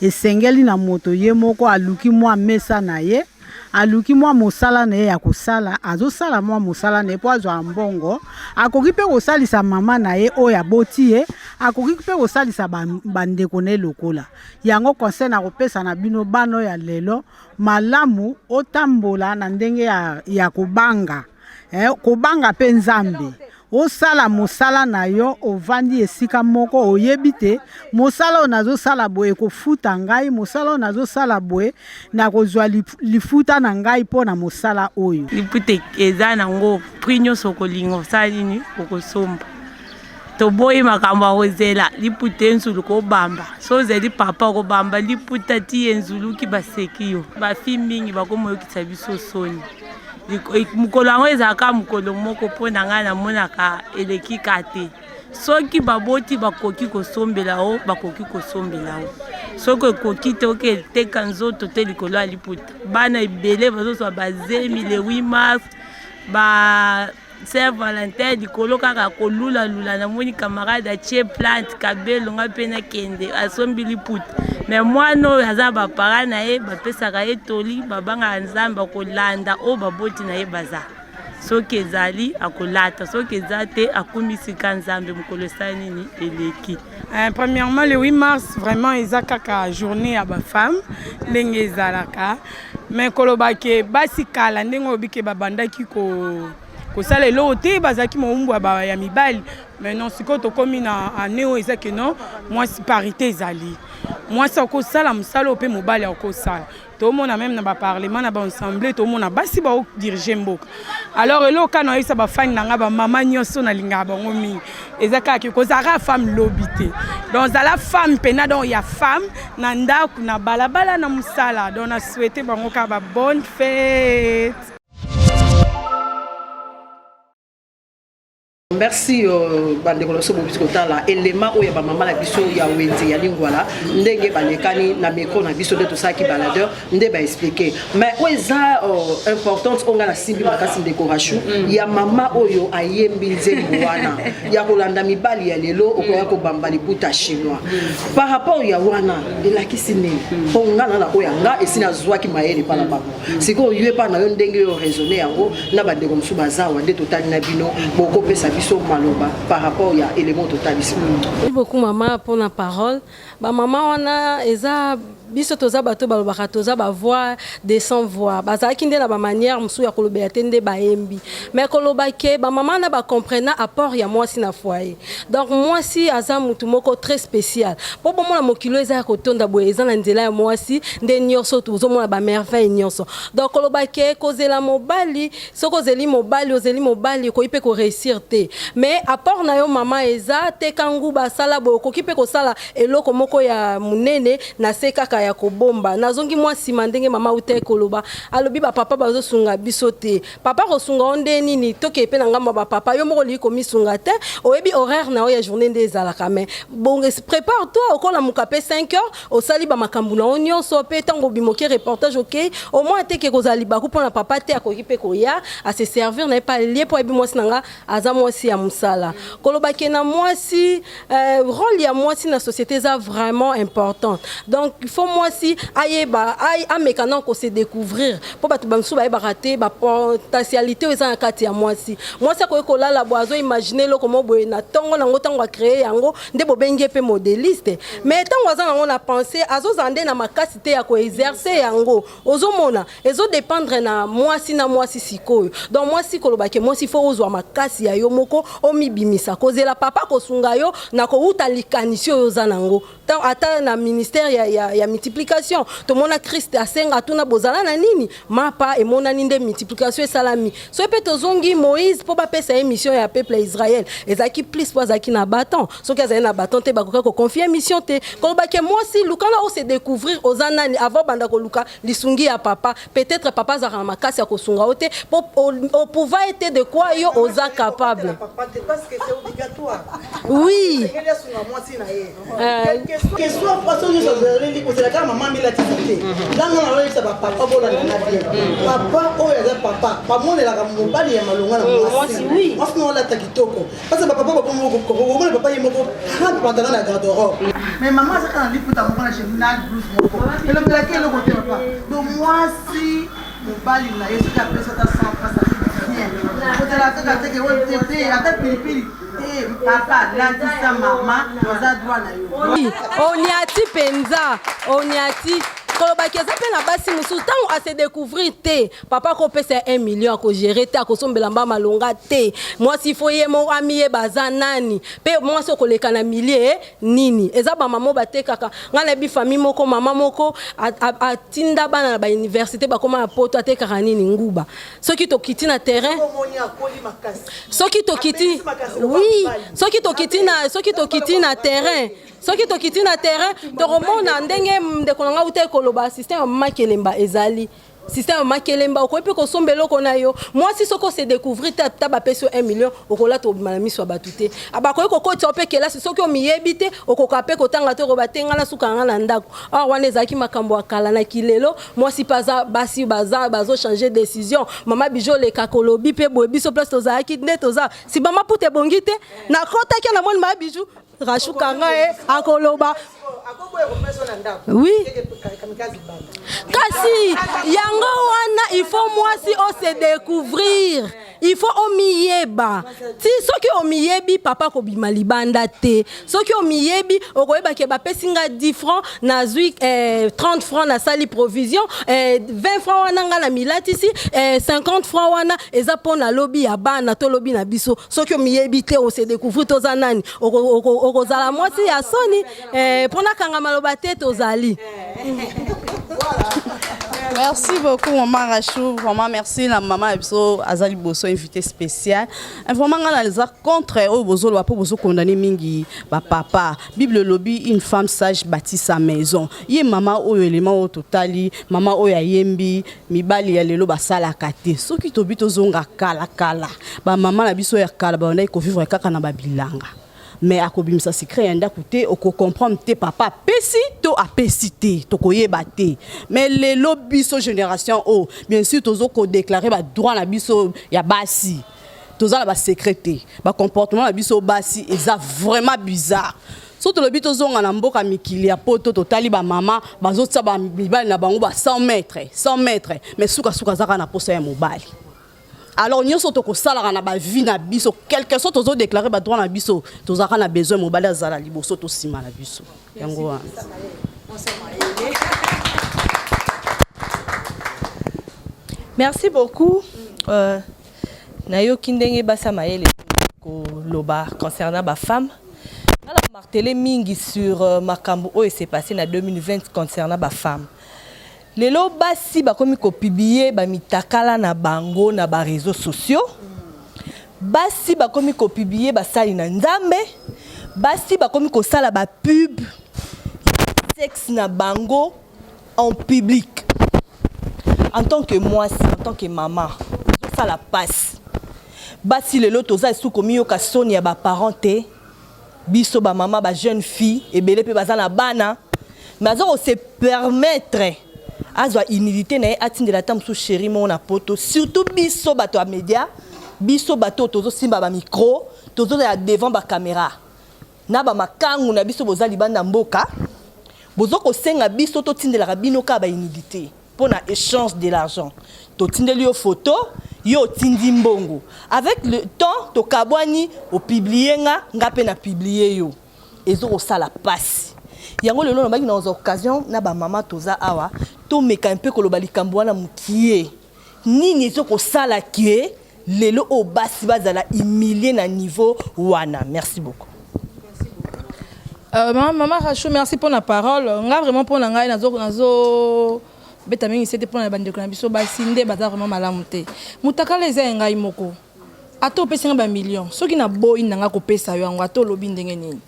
esengeli na moto ye moko aluki mwa mesa na ye aluki mwa mosala na ye ya kosala azosala mwa mosala na ye mpo azwa mbongo akoki mpe kosalisa mama na ye oyo aboti ye akoki mpe kosalisa bandeko na ye lokola yango conseil na kopesa na bino bano ya lelo malamu otambola na ndenge ya kobanga kobanga mpe nzambe osala mosala na yo ovandi esika moko oyebi te mosala oyo nazosala boye kofuta ngai mosala oyo nazosala boye nakozwa lifuta na ngai mpo na mosala oyo liputa eza nango prix nyonso okolinga osala nini okosomba toboyi makambo akozela liputa enzulu kobamba so ozali papa okobamba liputa ti enzuluki baseki yo bafi mingi bakomoyokisa biso soni mukolo yango ezalaka mukolo moko mpo na ngai namonaka eleki ka te soki baboti bakoki kosombela o bakoki kosombela o soki ekoki te oke eteka nzoto te likolo ya liputa bana ebele bazozwa bazemi le 8 mars ba Saint Valentin likolo kaka kolulalula namoni camarade atie plante kabelo nga mpe nakende asombi liputa me mwana oyo aza bapara na ye bapesaka ye toli babangaka nzambe akolanda oyo baboti na ye baza soki ezali akolata soki eza te akumisika nzambe mokolo esala nini eleki. Premièrement le 8 mars vraiment eza kaka journée ya bafemme ndenge ezalaka me kolobake basi kala ndenge obike babandaki kosala eloko te bazalaki mowumbu ya mibali mais non sikoyo tokomi na ane oyo eza ke non mwasi parité ezali mwasi akosala mosala oyo mpe mobali akosala tomona même na baparlement na baassemblée tomona basi baodirige mboka alors eloko kaka nayoyisa bafani na nga bamama nyonso nalingaka bango mingi eza kaka kozalaka femme lobi te donc zala femme mpena donc ya femme na ndako na balabala na mosala donc na souhaite bango kaka ba bonne fête. Merci bandeko loso bobisi kotala élément oyo ba mama la biso ya wenze ya lingwala ndenge balekani na micro na biso de tout ça qui baladeur nde ba expliquer mais oza importance onga na simbi makasi décoration ya mama oyo ayembi nzembo wana ya kolanda mibali ya lelo okoya ko bamba liputa chinois par rapport ya wana elakisi nini onga na oyo nga esina zwaki mayele pala babo siko yue pa na yo ndenge yo raisonner yango na bandeko msu bazawa nde totali na bino boko pesa maloba par rapport ya élément total ici. Beaucoup maman pour la parole. Ba maman wana eza biso toza bato balobaka toza ba voix des sans voix. Bazaki nde na ba manière musu ya kolobela tende ba embi. Mais kolobake ba maman na ba comprendre apport ya moi si na foyer. Donc moi si aza mutu moko très spécial. Po bon na mokilo eza ko tonda boye eza na nzela ya moi si nde nyonso tozo mona ba merveille nyonso. Donc kolobake kozela mobali, soko zeli mobali ko ipe ko réussir te. Mais apport na yo mama eza te kangu ba sala boye ko kipe ko sala eloko moko ya munene na sekaka ya kobomba nazongi mwa sima ndenge mama ute koloba alobi ba papa bazo sunga biso te papa ko sunga onde nini toke pe na ngamba ba papa yo moko liko misunga te oyebi horaire na ya journée ndeza la kame bon prépare toi okola mukape 5 heures osali ba makambu na onyo so pe tango bimoke reportage OK au moins te ke kozali ba kupona papa te akoki pe koya à se servir na pas lié pour ebi mwasi nanga aza mwasi ya musala koloba ke na mwasi rôle ya mwasi na société ça vraiment important donc il faut moi si ayeba a mécanon ko se découvrir pour ba tubansu ba rater ba potentialité aux en kati ya moi si ko ko la boazo imaginer lo comment boye na tongo na ngotango a créer yango nde bo benge pe modéliste mais tango azanga on a pensé azo zande na makasité ya ko exercer yango ozomona ezo dépendre na moi si sikoyo donc moi si kolobake moi si faut ozwa makasi ya yo moko omibimisa kozela papa ko sunga yo na ko uta likanisio yo zanango ata na ministère ya multiplication to mona Christ asenga tuna bozala na nini mapa et mona ninde multiplication salami so pe tozongi Moïse po ba pesa émission ya peuple Israël ezaki plus po azaki na bâton so que na bâton te bakoka ko confier mission te ko ba ke moi si lukana o se découvrir ozanani avant banda ko luka lisungi ya papa peut-être papa za makasi ya kosunga ote pour pouvoir être de quoi yo oza capable parce que c'est obligatoire. Oui. Question façon de se dire que c'est la carte maman mais la tité. Dans on a ça papa bola na bien. Papa o ya papa, pas mon la mobali ya malonga na moi. Oui. Parce que on la takitoko. Parce que papa ko mo papa yemo 30 pantalons na garde-robe. Mais maman ça quand lipe ta mona chez na blouse moko. Et le plaqué le côté papa. Donc moi si mobali na yesu ka pesa ta 100 francs ça bien. Faut la tata que on te ata pilipili. Papa, là, dit ça, maman, oui, on y a ti penza, on y a ti. Kolobakeza pe na basi musu tango a se découvrir te papa ko pesa 1 million ko gérer te ko sombela mba malonga te moi si foye mo ami e bazanani pe moi so ko leka na millier nini eza ba mama ba te kaka ngana bi famille moko mama moko atinda bana ba université ba koma poto te kaka nini nguba soki to kiti na terrain soki to kiti oui soki to kiti na terrain soki to kiti na terrain to romona ndenge de konanga ute koloba système makelemba ezali système makelemba okoyepe ko sombelo kona yo moi si soko se découvrir ta ba peso 1 million okola to malami so batute abakoye ko koti opeke là soki o miyebite okokape ko tanga to robatenga na suka ngala ndako ah wana ezaki makambo akala na kilelo moi si paza basi bazo changer décision mama bijo le kakolobi pe boye biso place to zaki netoza si mama pute bongite na kota ki na moni ma bijou Rachou Kanga akoloba oui kasi yango wana il faut moi si on se découvrir il faut omiyeba si soki omiyebi papa ko bima libanda te soki omiyebi okoyeba ke ba pesinga 10 francs na zui 30 francs na sali provision 20 francs wana nga na milati si 50 francs wana eza pona lobby ya bana to lobby na biso soki omiyebi te on se découvrir to zanani okozala mwasi ya soni pona kanga maloba te tozali. Merci beaucoup maman Rachou, vraiment merci la maman Ebso Azali Bosso invité spécial. Vraiment on les a contre au bozo le pas bozo condamné mingi ba papa. Bible lobby une femme sage bâtit sa maison. Yé maman o élément au totali, maman o ya yembi, mibali ya lelo ba sala kate. Soki to bito zonga kala kala. Ba maman la biso ya kala ba on ko vivre kaka na ba bilanga. Mais à quoi ça secret yanda côté au comprendre tes papa pesi to a pesité to koyeba te mais les lobbies so génération oh bien sûr tozo ko déclarer ba droit na biso ya basi toza la ba secrété ba comportement na biso basi eza vraiment bizarre surtout le bito zonga na mboka mikili ya poto totali ba mama bazo tsa ba mibali na bango ba 100 mètres mais suka zaka na posa ya mobali. Alors nous sommes au salaire na ba vie na biso quelque chose tozo déclarer ba droit na biso tozaka na besoin mobile azala liboso to sima na biso yango merci beaucoup nayo kindenge basa mayele ko loba concernant ba femme na la martelé mingi sur makambo o s'est passé na 2020 concernant ba femme. Lelo basi bakomi ko publier ba mitakala na bango na ba réseaux sociaux. Basi bakomi ko publier ba sali na nzambe. Basi bakomi ko sala ba pub sexe na bango en public. En tant que moi, en tant que maman, ça la passe. Basi lelo toza sou komi yo ka soni ya ba parenté. Biso ba maman ba jeune fille et belé pe bazana bana. Mais on se permettre azwa humilité na atinde la tam sous chéri mon poto surtout biso bato a média biso bato tozo simba ba micro tozo ya devant ba caméra na ba makangu na biso bozali banda mboka bozo ko senga biso to tinde la bino ka ba humilité pour na échange de l'argent to tinde li photo yo tindi mbongo avec le temps to kabwani o publier nga pe na publier yo ezo ko sala passe yango lelo na dans occasion na ba mama toza awa to meka un peu koloba likambo wana mukie nini ezoko sala kie lelo o basi bazala humilier na niveau wana. Merci beaucoup. Maman Rachou, merci pour la parole. On a vraiment pour l'angai nazo betamini c'était pour la bande de cannabis ba sinde ba vraiment malamuté. Mutaka les ngai moko. Ato pesa ba million. Soki na boy nanga ko pesa yo ngo ato lobi ndenge nini.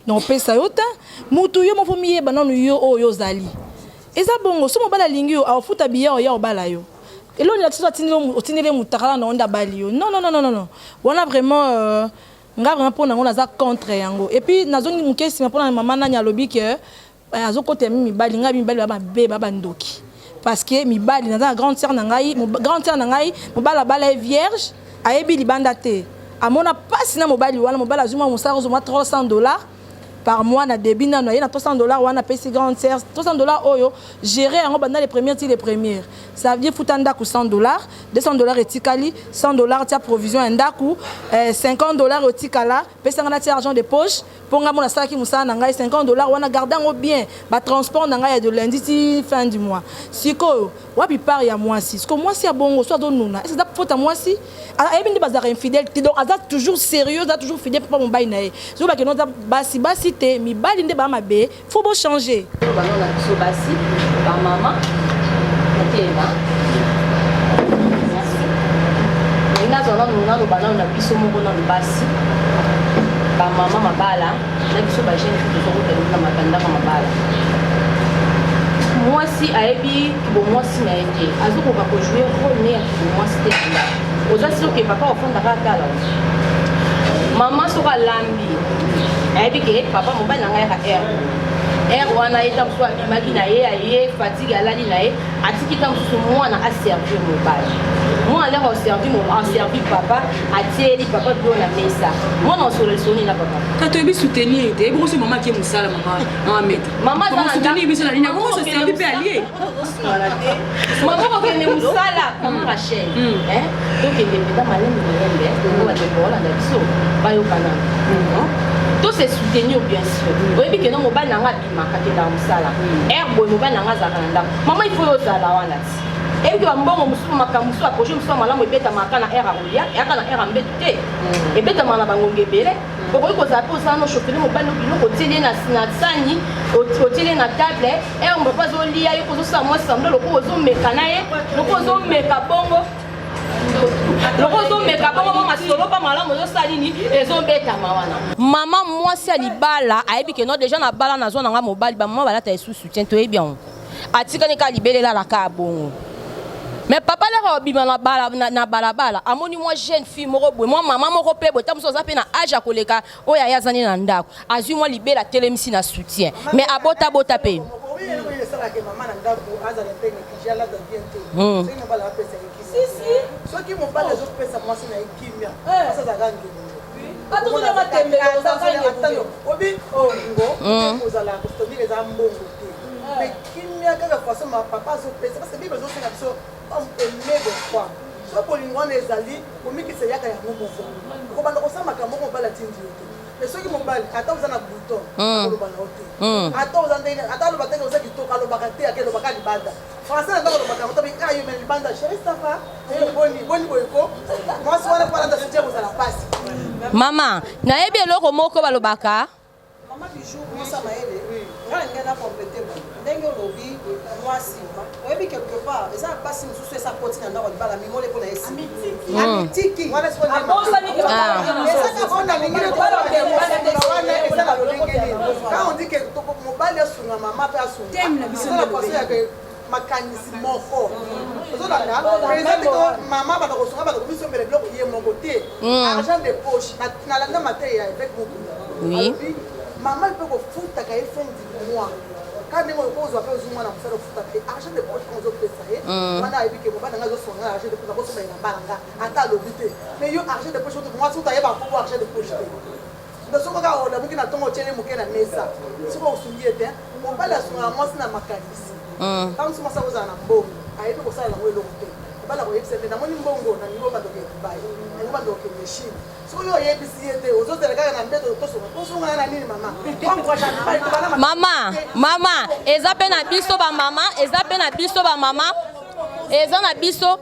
Donc pesa yo ta mutu yo mo fomiye bananu yo yo zali. Eza bongo so mo bala lingi yo afuta biya yo bala yo. Et là, on a tinilé mutaka na onda bali yo. Non. On a vraiment nga vraiment pour na za contre yango. Et puis nazo ni mukesi pour na maman na nyalobi que azo côté mi bali nga mi bali ba be ba ndoki. Parce que mi bali na grande sœur na ngai, grande sœur na ngai, mo bala bala vierge, ayebi libanda te. Amona passe na mo bali wana mo bala zuma mo saro zuma $300 par mois na débit na na $300 wana pesi grande sœur $300 oyo gérer en banda les premières ça veut dire futanda ku $100 $200 etikali $100 tia provision ndaku $50 etikala pesa ngana tia argent de poche pour nga mona saki musana na ngai $50 wana gardango bien ba transport na ngai de lundi ti fin du mois siko wapi part ya moi si siko moi si ya bongo soit donuna est-ce que faute à moi si a ebindi bazar infidèle donc aza toujours sérieux aza toujours fidèle papa mon bail na e zo ba que non basi mi bali nde ba mabe faut beau changer banana biso basi ba mama otema ina zona nuna lo banana biso moko na basi ba mama mabala na biso ba jeune fille zo ko na makanda ka mabala moi si aebi bo moi si na ete azuko ba ko jouer rôle ne moi si te là oza si que papa ofanda ka kala maman soka lambi ayebi ke papa mobali na ngai ka air wana eta mso abimaki na ye aye fatigue alali na ye atikita msusu mwana aservir mobali mwana leka aservir papa atieli papa bio na mesa mwana osoresoni na papa kato yebi soutenir te yebi koso mama ke musala mama meta mama za soutenir biso na ligne ko so servi pe allié mama ko kene musala mama Rachel donc il est dans malem malem ko ba de bola na biso ba yo kana tout se soutenir bien sûr oyebi ke no mobali nanga bimaka ke na musala boy mobali nanga zaka na ndako mama il faut ozala wana ti ebi ke bambongo mosusu makambo mosusu aprojet mosusu malamu ebetamaka na arolia eyaka na mbetu te ebetamaka na bangongo ebele okoki kozala mpe osala no chauffele mobali biloko otieli na sani otieli na table mopapa azolia yo kozosala mwa samble lokoki ozomeka na ye lokoki ozomeka bongo loko ozomeka bongo masolo pa malamu ozosala nini ezobetama wana mama mwasi ya libala ayebi ke no déjà na bala nazwa nanga mobali bamama balata esu soutien toyebi yango atikani ka libelela laka ya bongo mais papa leka obima na balabala amoni mwa jeune fille moko boye mwa mama moko mpe boye ta mosu aza mpe na age ya koleka oyo aye azani na ndako azwi mwa libela telemisi na soutien mais abotabota mpe soki mobali azopesa mwasi na ekimia asazaka obi olingo kozala kostodile eza mbongo te mais kimia kaka façon papa azopesa parce que bible ezosenga biso aimer de foi so bolingo wana ezali komikisa eyaka yango moko kobanda kosala makambo moko mobali atindi yo te mais soki mobali ata oza na bouton akoloba na yo te ata oza ndenge ata aloba ndenge oza kitoko alobaka te ake alobaka libanda français na ndako alobaka moto ayo me libanda chéri safa boni boyeko mwasi wana mpona nda soutien kozala pasi mama nayebi eloko moko balobaka mama bijou mosa mayele nga lingi na complete ndenge olobi mwasi oyebi quelque part eza pasi mosusu eza koti na ndako libala mimole mpona esi amitiki quand on dit que mobali asunga mama mpe asunga makanisi moko ozolanda ezatiko mama bana kosunga bana komisio mbele biloko ye moko te argent de poche nalanda mateya avec mokunda alobi mama mpe kofutaka ye fin du mois ka ndenge okozwa mpe ozwi mwana mosala ofuta te argent de poche kan ozopesa ye wana ayebi ke mobali nanga azosonga argent de poche akosomela na mbalanga ata alobi te mais yo argent de poche mwasi utayeba mpobo argent de poche te nde soko kaka olamuki na ntongo otyele moke na mesa soko osungi ye te mobali asungaka mwasi na makanisi ntango mosu mwasi akozala na mbongo ayebi kosala yango eloko te mobali akoyebisa te namoni mbongo na ningo bandoke dubai nango bandoke machine soki oyebisi ye te ozozela kaka na mbeto tosongana na nini mama eza mpe na biso bamama eza mpe na biso bamama eza na biso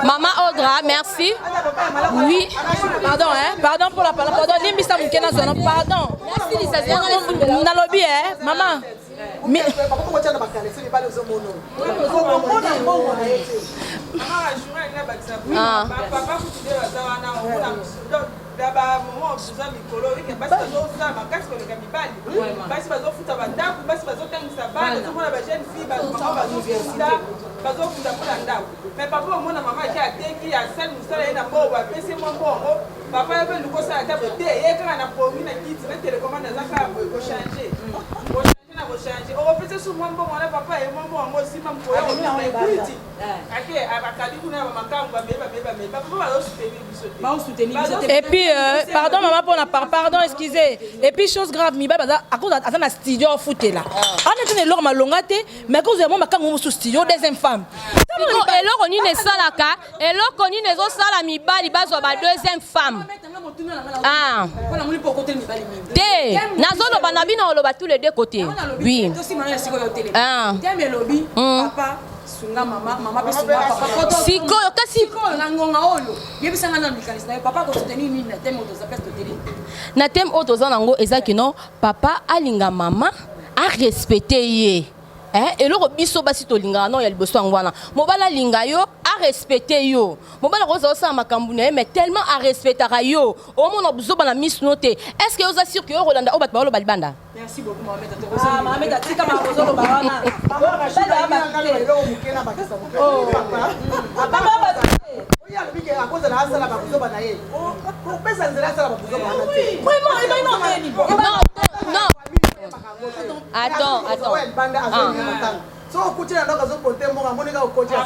Maman Audra, merci. Oui. Pardon, hein? Pardon pour la parole. Pardon, Limbisa Mukena Zono. Pardon. Merci, Lisa. Nalobi, hein? Maman. Mais. daba moment besoin mikolo et que basi bazosala makasi koleka mibali basi bazofuta bandako basi bazotangisa bana bazomona bajeune fille mama bazofuta bazofunda mpona ndako mais papa omona mama ake ateki asali mosala ye na mboo bapesi mwa mbongo papa ye mpe luki osala table te ye kaka na promi na kiti na télécommande aza kaka boye kochange na kochange okopesa su mwa mbongo wana papa ye mwa mbongo yango osima mkoya oiti ake bakali kuna bamakambo bamei papa bazosoutenir biso te. Et puis, pardon maman pour la pardon, excusez. Et puis chose grave, mi baba à cause de la studio fouté là. On est dans l'or malongate, mais cause de moi quand sous studio deuxième femme. Et là on y ne salaka, et là on y ne zo sala mi bali bazo ba deuxième femme. Ah. Té, nazo lo banabi na lo ba tous les deux côtés. Oui. Ah. Papa sunga mama pe sunga papa siko kasi na ngonga oyo yebisanga na mikanisa papa ko soutenir nini na thème auto zapes to télé na thème auto zanango ezaki no papa alinga mama a respecter ye et le biso basi to linga non ya liboso ngwana mobala linga yo a respecter yo mobala roza osa makambu na mais tellement a respectera yo o mona buzo bana miss noté est-ce que oza sûr que yo Rolanda o bat ba lo balibanda. Merci beaucoup Mohamed Atoroso. Mohamed atika ma rozo lo barana papa rashida ba lo mukena ba kisa papa papa ba oya bike a cause na asala ba buzo bana ye o pesa nzela asala ba buzo bana te vraiment non attends so kuchira ndo kazo konte mbonga monika ukocha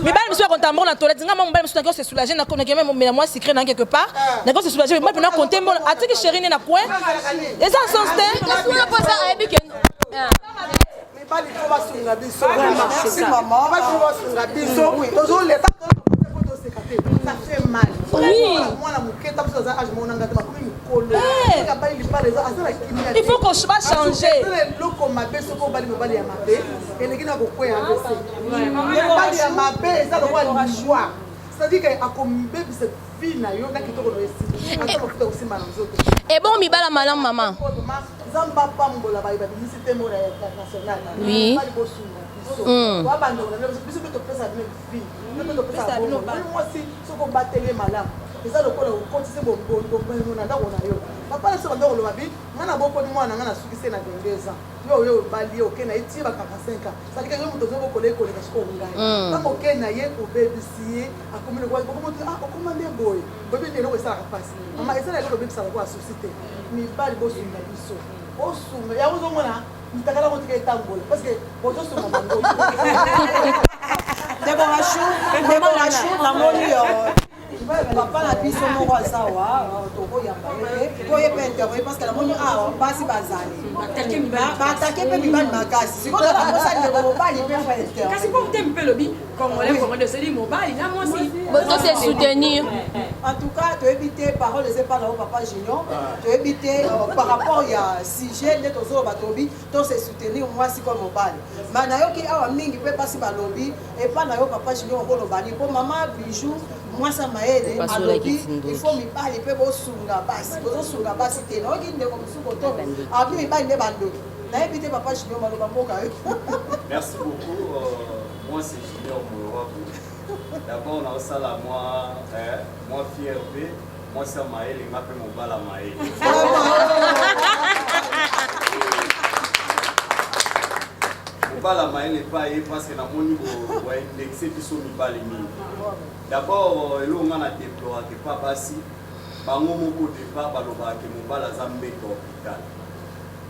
mibali biso konta mbonga na toilette ngama mobali biso na se soulager na kona kema mais moi secret na quelque part na ko se soulager moi pena konte mbonga atiki chérie na coin et ça son style na posa ayebi ke mibali ko basunga biso merci maman ba ko basunga biso tozo leta ça fait mal. Oui. Il faut qu'on va changer. C'est-à-dire et bon mibala malam maman. Oui. eza lokola okotise bombongo na ndako na yo papa na soba ndako lobabi ngana bokoni mwana ngana sukise na 22 ans yo bali okena eti ba 45 ans ça dit que yo muto zo bokola ekole ka shiko ngai kama okena ye obebisiye akomile kwa bokomoto okomande boy bobi ndelo ko sala kapasi mama ezala ko bebisa ko société mi bali bosunga biso osunga ya uzo mona mtakala ko tika etambola parce que bozo sunga mango Deborah Chou na moni yo papa na biso moko azawa tokoyamba ye koye mpe interview parce que la moni awa basi bazali batake mpe mibali makasi sikoyo na mosali ndeko mobali mpe mpo interview kasi mpo te mpe lobi congolais de seli mobali na mwasi boto se soutenir en tout cas toyebi te parole eze pa na o papa junior toyebi te par rapport ya sujet nde tozoloba tobi to se soutenir mwasi ko mobali ma nayoki awa mingi mpe basi balobi epa na yo papa junior okolobani mpo mama bijou mwasa maele alobi il faut mibali mpe bosunga basi bozosunga basi te nayoki ndeko mosuku otobe abi mibali nde bandoki nayebi te papa junior maloba mboka yo. Merci beaucoup. Moi c'est Junior Morobo. D'abord on a ça là moi fierté, moi c'est Maël il m'appelle mon bala Maël. Mon bala Maël n'est pas parce que na moni bo indexer biso mibali mingi. D'abord elonga na déplore que pas basi bango moko départ baloba que mon bala zambe ko hôpital.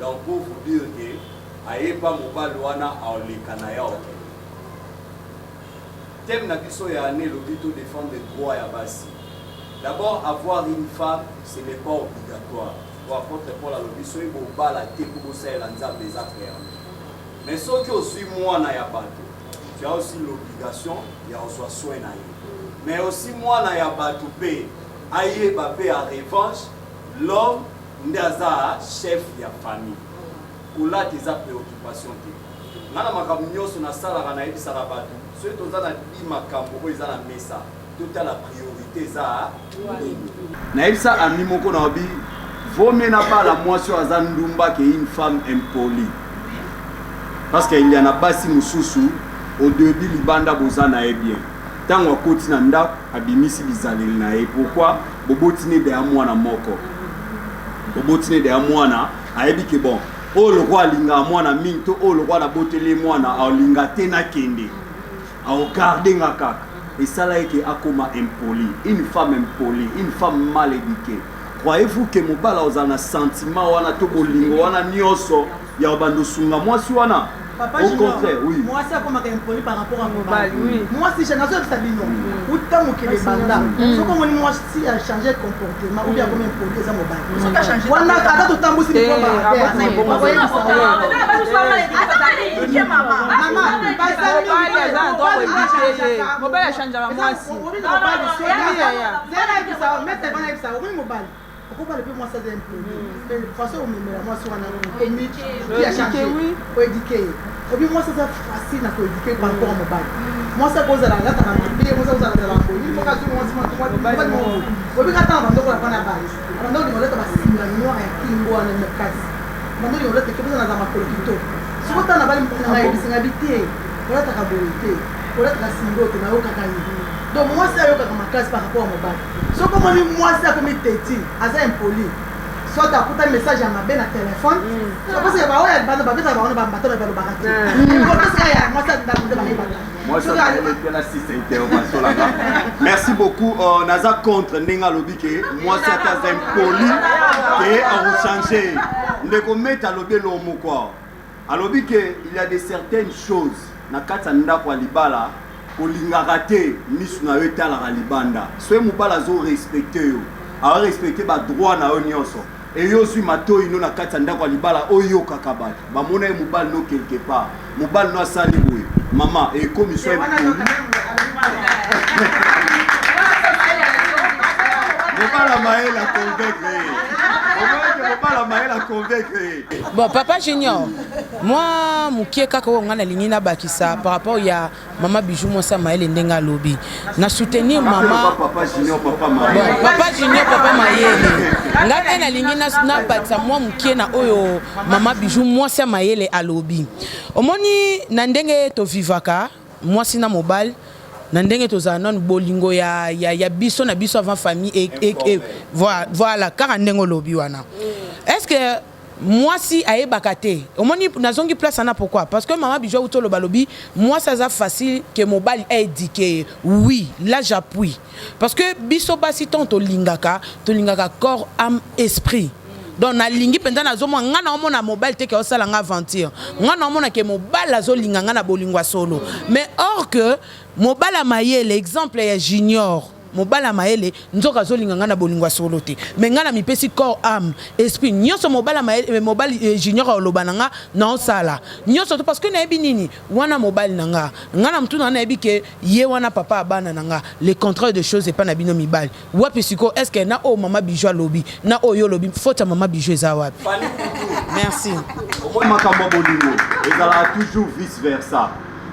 Donc pour vous dire que ayepa mobali wana aolekana ya ok. Thème na biso ya année le but de défendre les droits ya basi. D'abord avoir une femme ce n'est pas obligatoire. Pour apporter pour la biso et mobala te pour ça la nzambe des affaires. Mais ce qui aussi moi na ya bato. Tu as aussi l'obligation ya reçoit soin na ye. mais aussi moi na ya bato pe ayeba pe à revanche l'homme ndaza chef ya famille ola tes préoccupation te ngana makambo nyonso na sala kana yebisaka bato so toza na bi makambo oyo eza na mesa toute la priorité za na yebisa ami moko na obi vome na bala mwasi oyo aza ndumba ke une femme impolie parce qu'il y a na basi mususu au début libanda boza na ye bien tango akoti na ndako abimisi bizaleli na ye pourquoi bobotine de mwana moko bobotine de mwana ayebi ke bon o le roi linga mwana mingi to o le roi na botele mwana alinga te na kende au garder nga kaka et ça là que akoma impoli une femme impolie une femme mal éduquée croyez-vous que mobala ozana sentiment wana to bolingo wana nyoso ya bando sunga mwasi wana? Papa, au contraire, oui. Moi, c'est comme un impoli par rapport à mon mari. Oui. Moi, si j'ai un sabino, ou tant que les bandas, so comme moi si a changé de comportement, ou bien comme un impoli, ça m'a banni. Ça a changé. On a quand tout temps aussi de quoi pourquoi le plus moi ça est impoli mais de façon on me met moi sur un éduqué qui a changé pour éduquer et puis moi ça c'est facile à éduquer par rapport à mon bail moi ça cause la gata na mbi moi ça usa la mboli moi quand moi moi moi obi kata na ndoko la pana bail ndo ni moleta basinga noa ya kingo na mekazi ndo ni moleta kibuza na za makolokito siko tana bali na ibisinga bité moleta ka bolité moleta ka singo te na okakani donc moi ça yoka kama classe par rapport à mon bail so comme moi ça comme teti aza impoli soit tu as un message à ma belle à téléphone parce que bah ouais bah bata bah on va bateau ba bakati parce que moi ça moi ça c'est la intervention là. Merci beaucoup naza contre ndinga lobi ke moi ça ta impoli et on changer ndeko mettre lobi lo moko alobi ke il y a des certaines choses na kata ndako libala olingaka te misu na yo etalaka libanda soki mobali azo respecte yo azo respecte badroit na yo nyonso e yo ozwi matoi no na kati ya ndako ya libala oyokaka bato bamona ye mobali no quelque part mobali no asali boye mama ekomi so mobala mayele convaincre. Bon, Papa Junior, moi, Moukie Kako, on a la bakisa par rapport à Maman Bijou, moi, ça m'a ndenga lobby. Na soutenir maman. Papa Junior, Papa Maël. Bon, Papa Junior, Papa Maël. Nga na ligne na batsa moi Moukie na oyo Maman Bijou, moi, ça m'a à lobby. Omoni na ndenge to vivaka, moi, sina mobile. Nandenge toza non bolingo ya biso na biso avant famille et voilà car ndengo lobi wana. Est-ce que moi si aye bakate omoni nazongi place ana pourquoi parce que maman Bijou uto lo balobi moi ça za facile que mobile est éduqué oui là j'appuie parce que biso basi ton to lingaka corps âme esprit. Donc na lingi pendant na zomo ngana omona mobile te ke osala nga aventure ngana omona ke mobile azo linga ngana bolingwa solo mais or que mobile mayele exemple ya junior mobile mayele nzoka zo linga ngana bolingwa solo te mais ngana mipesi corps âme esprit nyonso mobile mayele mobile junior olobananga na osala nyonso parce que na ebi nini wana mobile nanga ngana mtu na ebi ke ye wana papa abana nanga les contrats de choses et pas na bino mibali wapi siko est-ce que na o mama Bijou lobi na o yo lobi faut ta mama Bijou eza wapi merci makambo bolingo ezala toujours vice versa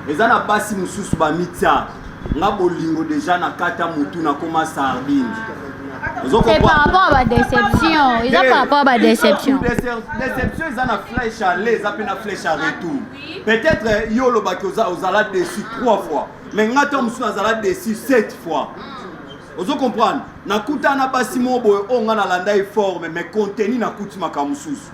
ezana basi mususu ba mitia nga bolingo déjà na kata mutu na koma sardine. C'est par rapport à la déception. Ils ont par rapport à la déception. Déception, ils ont une flèche à l'aise, ils ont une flèche à retour. Peut-être yo lo baki ozala déçu 3 fois, mais nga tom sou ozala déçu 7 fois. Vous comprenez? Na kuta na basi mo boy o nga na landa forme mais contenu na kuti makamususu.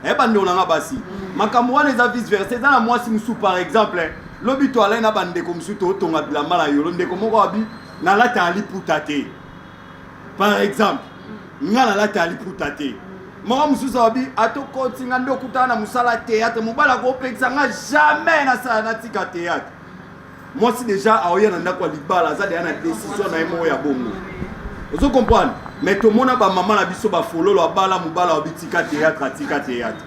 Eh bande on nga basi. Makamu wana eza vice versa, dans la moi si musu par exemple. Lobi to ala na bande comme sous to tonga bila mala yo londe ko moko abi na lata ali putate par exemple ngala lata ali putate mo mususu abi ato kotinga ndo kutana musala théâtre mobala ko pekisa nga jamais na sala na tika théâtre moi si déjà aoya na ndako libala za de na décision na emo ya bongo vous comprenez mais to mona ba maman na biso ba fololo abala mobala obitika théâtre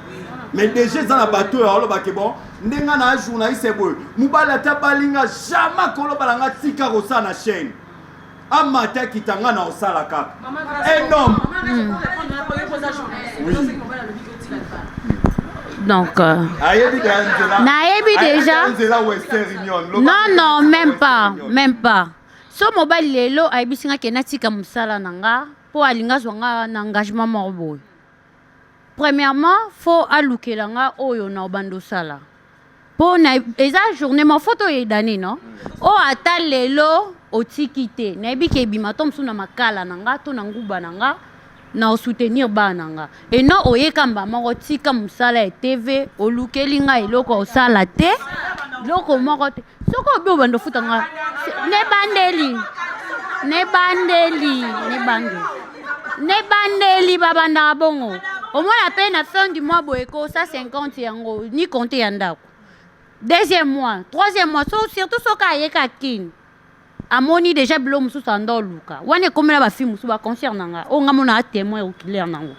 mais déjà dans la bateau ya oloba ke bon ndenga na journaliste boy mubala ta balinga jamais koloba nga tika rosa na chaîne amata kitanga na osala kaka un homme Donc, naïbi déjà. Non, même pas. So mobile lelo aibisinga kenatika musala nanga po alinga zonga na engagement morbo. Premièrement, faut alukelanga oyo na obando sala. Po na eza journée ma photo edani non. O ata lelo otikite. Naibi ke bimatom suna makala nanga to na nguba nanga. Na soutenir bananga et non oyekamba moko tika musala e TV olukelinga eloko osala te loko moko te soko obi obando futanga ne bandeli babanda bongo omona pe na fin du mois boyeko ça 50 yango ni compter yandako deuxième mois troisième mois surtout soka yeka kin amoni déjà bilo musu sando luka wane komela ba film musu ba concert nanga o ngamona témoin oculaire nango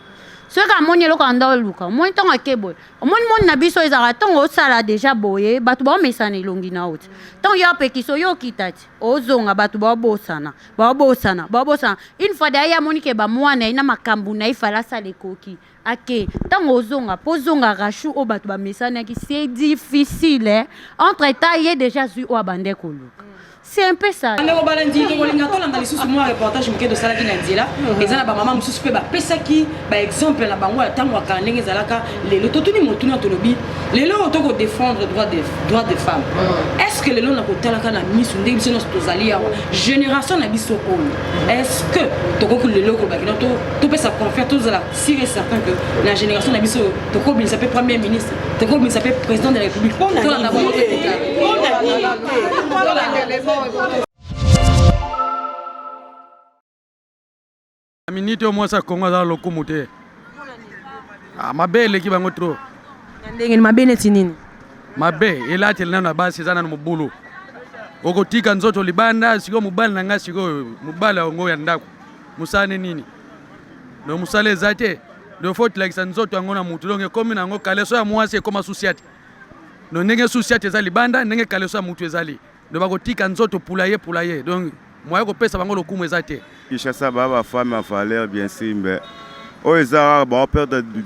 ce ka amoni loko ando luka moi tonga keboy omoni mon na biso ezara tongo sala déjà boye batu ba mesana ilongi na oti tongo yo pekiso yo kitati ozonga batu ba bosana une fois d'ailleurs moni ke ba mwana ina makambu na ifala sale koki ake tongo ozonga pozonga rashu o batu ba mesana ki c'est difficile entre temps il déjà zu o abande kolo. C'est un peu ça. On balandi ko linga to landa lisusu mo reportage mke do sala ki nanzela ezala ba mama mususu pe ba pesaki ba exemple na bango tango akandenge zalaka lelo totuni motuna tolobi lelo to ko défendre droit des femmes. Est-ce que lelo na ko talaka na misu ndenge biso no tozali ya génération na biso oyo est-ce que to ko lelo ko ba kino to pesa confiance to zala sûr et certain que la génération na biso to ko bin s'appelle premier ministre to ko bin s'appelle président de la république to na d'abord minute au moins ça Congo dans le comité. Ah mabele ki bango trop. Ndenge ni mabele tinini. Mabe ela telena na basi sana mubulu. Okotika nzoto libanda siko mubala nanga siko mubala ngo ya ndako. Musane nini? No musale zate. De faute like nzoto yango na mutu longe komi nango kaleso ya mwasi koma societe. No ndenge societe za libanda ndenge kaleso ya mutu ezali. Do bakotika nzoto pulaye donc moi ko pesa bango lokumu ezate. Kishasa baba femme à valeur bien sûr mais oza ba perdre de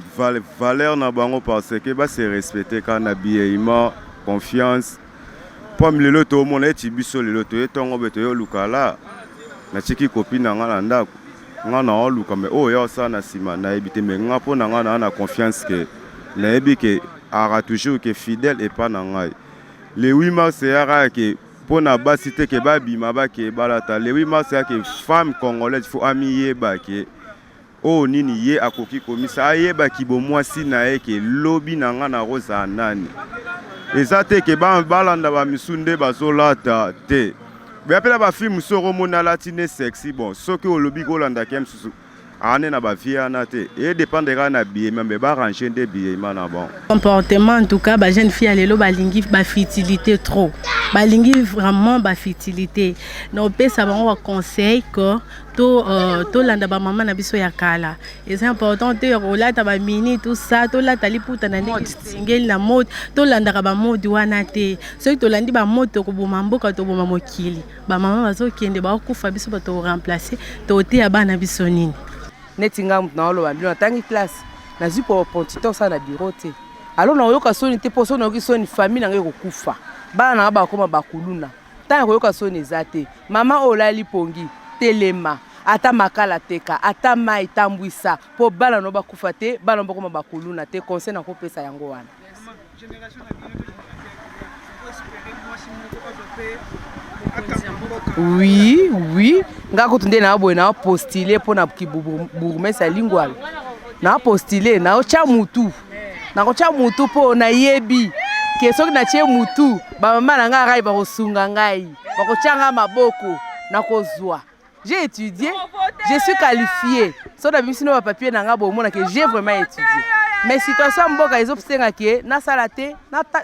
valeur na bango parce que ba se respecter quand habillement confiance pomme le loto mon eti biso le loto etongo beto yo lukala na chiki copine nga ndako nga na luka mais oyo ça na sima na ebité mais nga po na nga na confiance que na ebike ara toujours que fidèle et pas na ngai le 8 mars era que pour na basité ke ba bima ba ke balata le 8 mars ya ke femme congolaise faut amiye ba ke o nini ye akoki komisa ayeba ki bo mwasi na ye ke lobi na nga na rosa nani ezate ke ba balanda ba misunde bazolata te be apela ba film soro mona latine sexy bon soki o lobi ko landa kem susu ane na ba via na te et dépendera na billet mais ba ranger des billets na bon comportement en tout cas ba jeune fille alelo ba lingi ba fertilité trop ba lingi vraiment ba fertilité no pesa bango conseil que to landa ba maman na biso ya kala et c'est important te rolata ba mini tout ça to lata liputa na ndenge singeli na mode to landa ba mode wana te so to landi ba mode ko boma mboka to boma mokili ba maman bazo kende ba kufa biso ba to remplacer to te ya bana biso nini netinga na olo bambino na tangi classe na zipo pontito ça na bureau te alors na yoka soni te poso na yoki soni famille na ngeko kufa bana na ba koma bakuluna tanga yoka soni zate mama olali pongi telema ata makala teka ata mai tambwisa po bana no bakufa te bana no bakoma bakuluna te conseil na ko pesa yango wana oui nga ko tunde na boye na postuler pour na bourgmestre lingwal na postuler na ocha mutu na kocha mutu po na yebi ke soki na tie mutu ba mama na nga rai ba kosunga ngai ba kochanga maboko na kozwa j'ai étudié je suis qualifié so na bisino ba papier na nga bo mona que j'ai vraiment étudié mais situation mboka ezosenga ke nasala te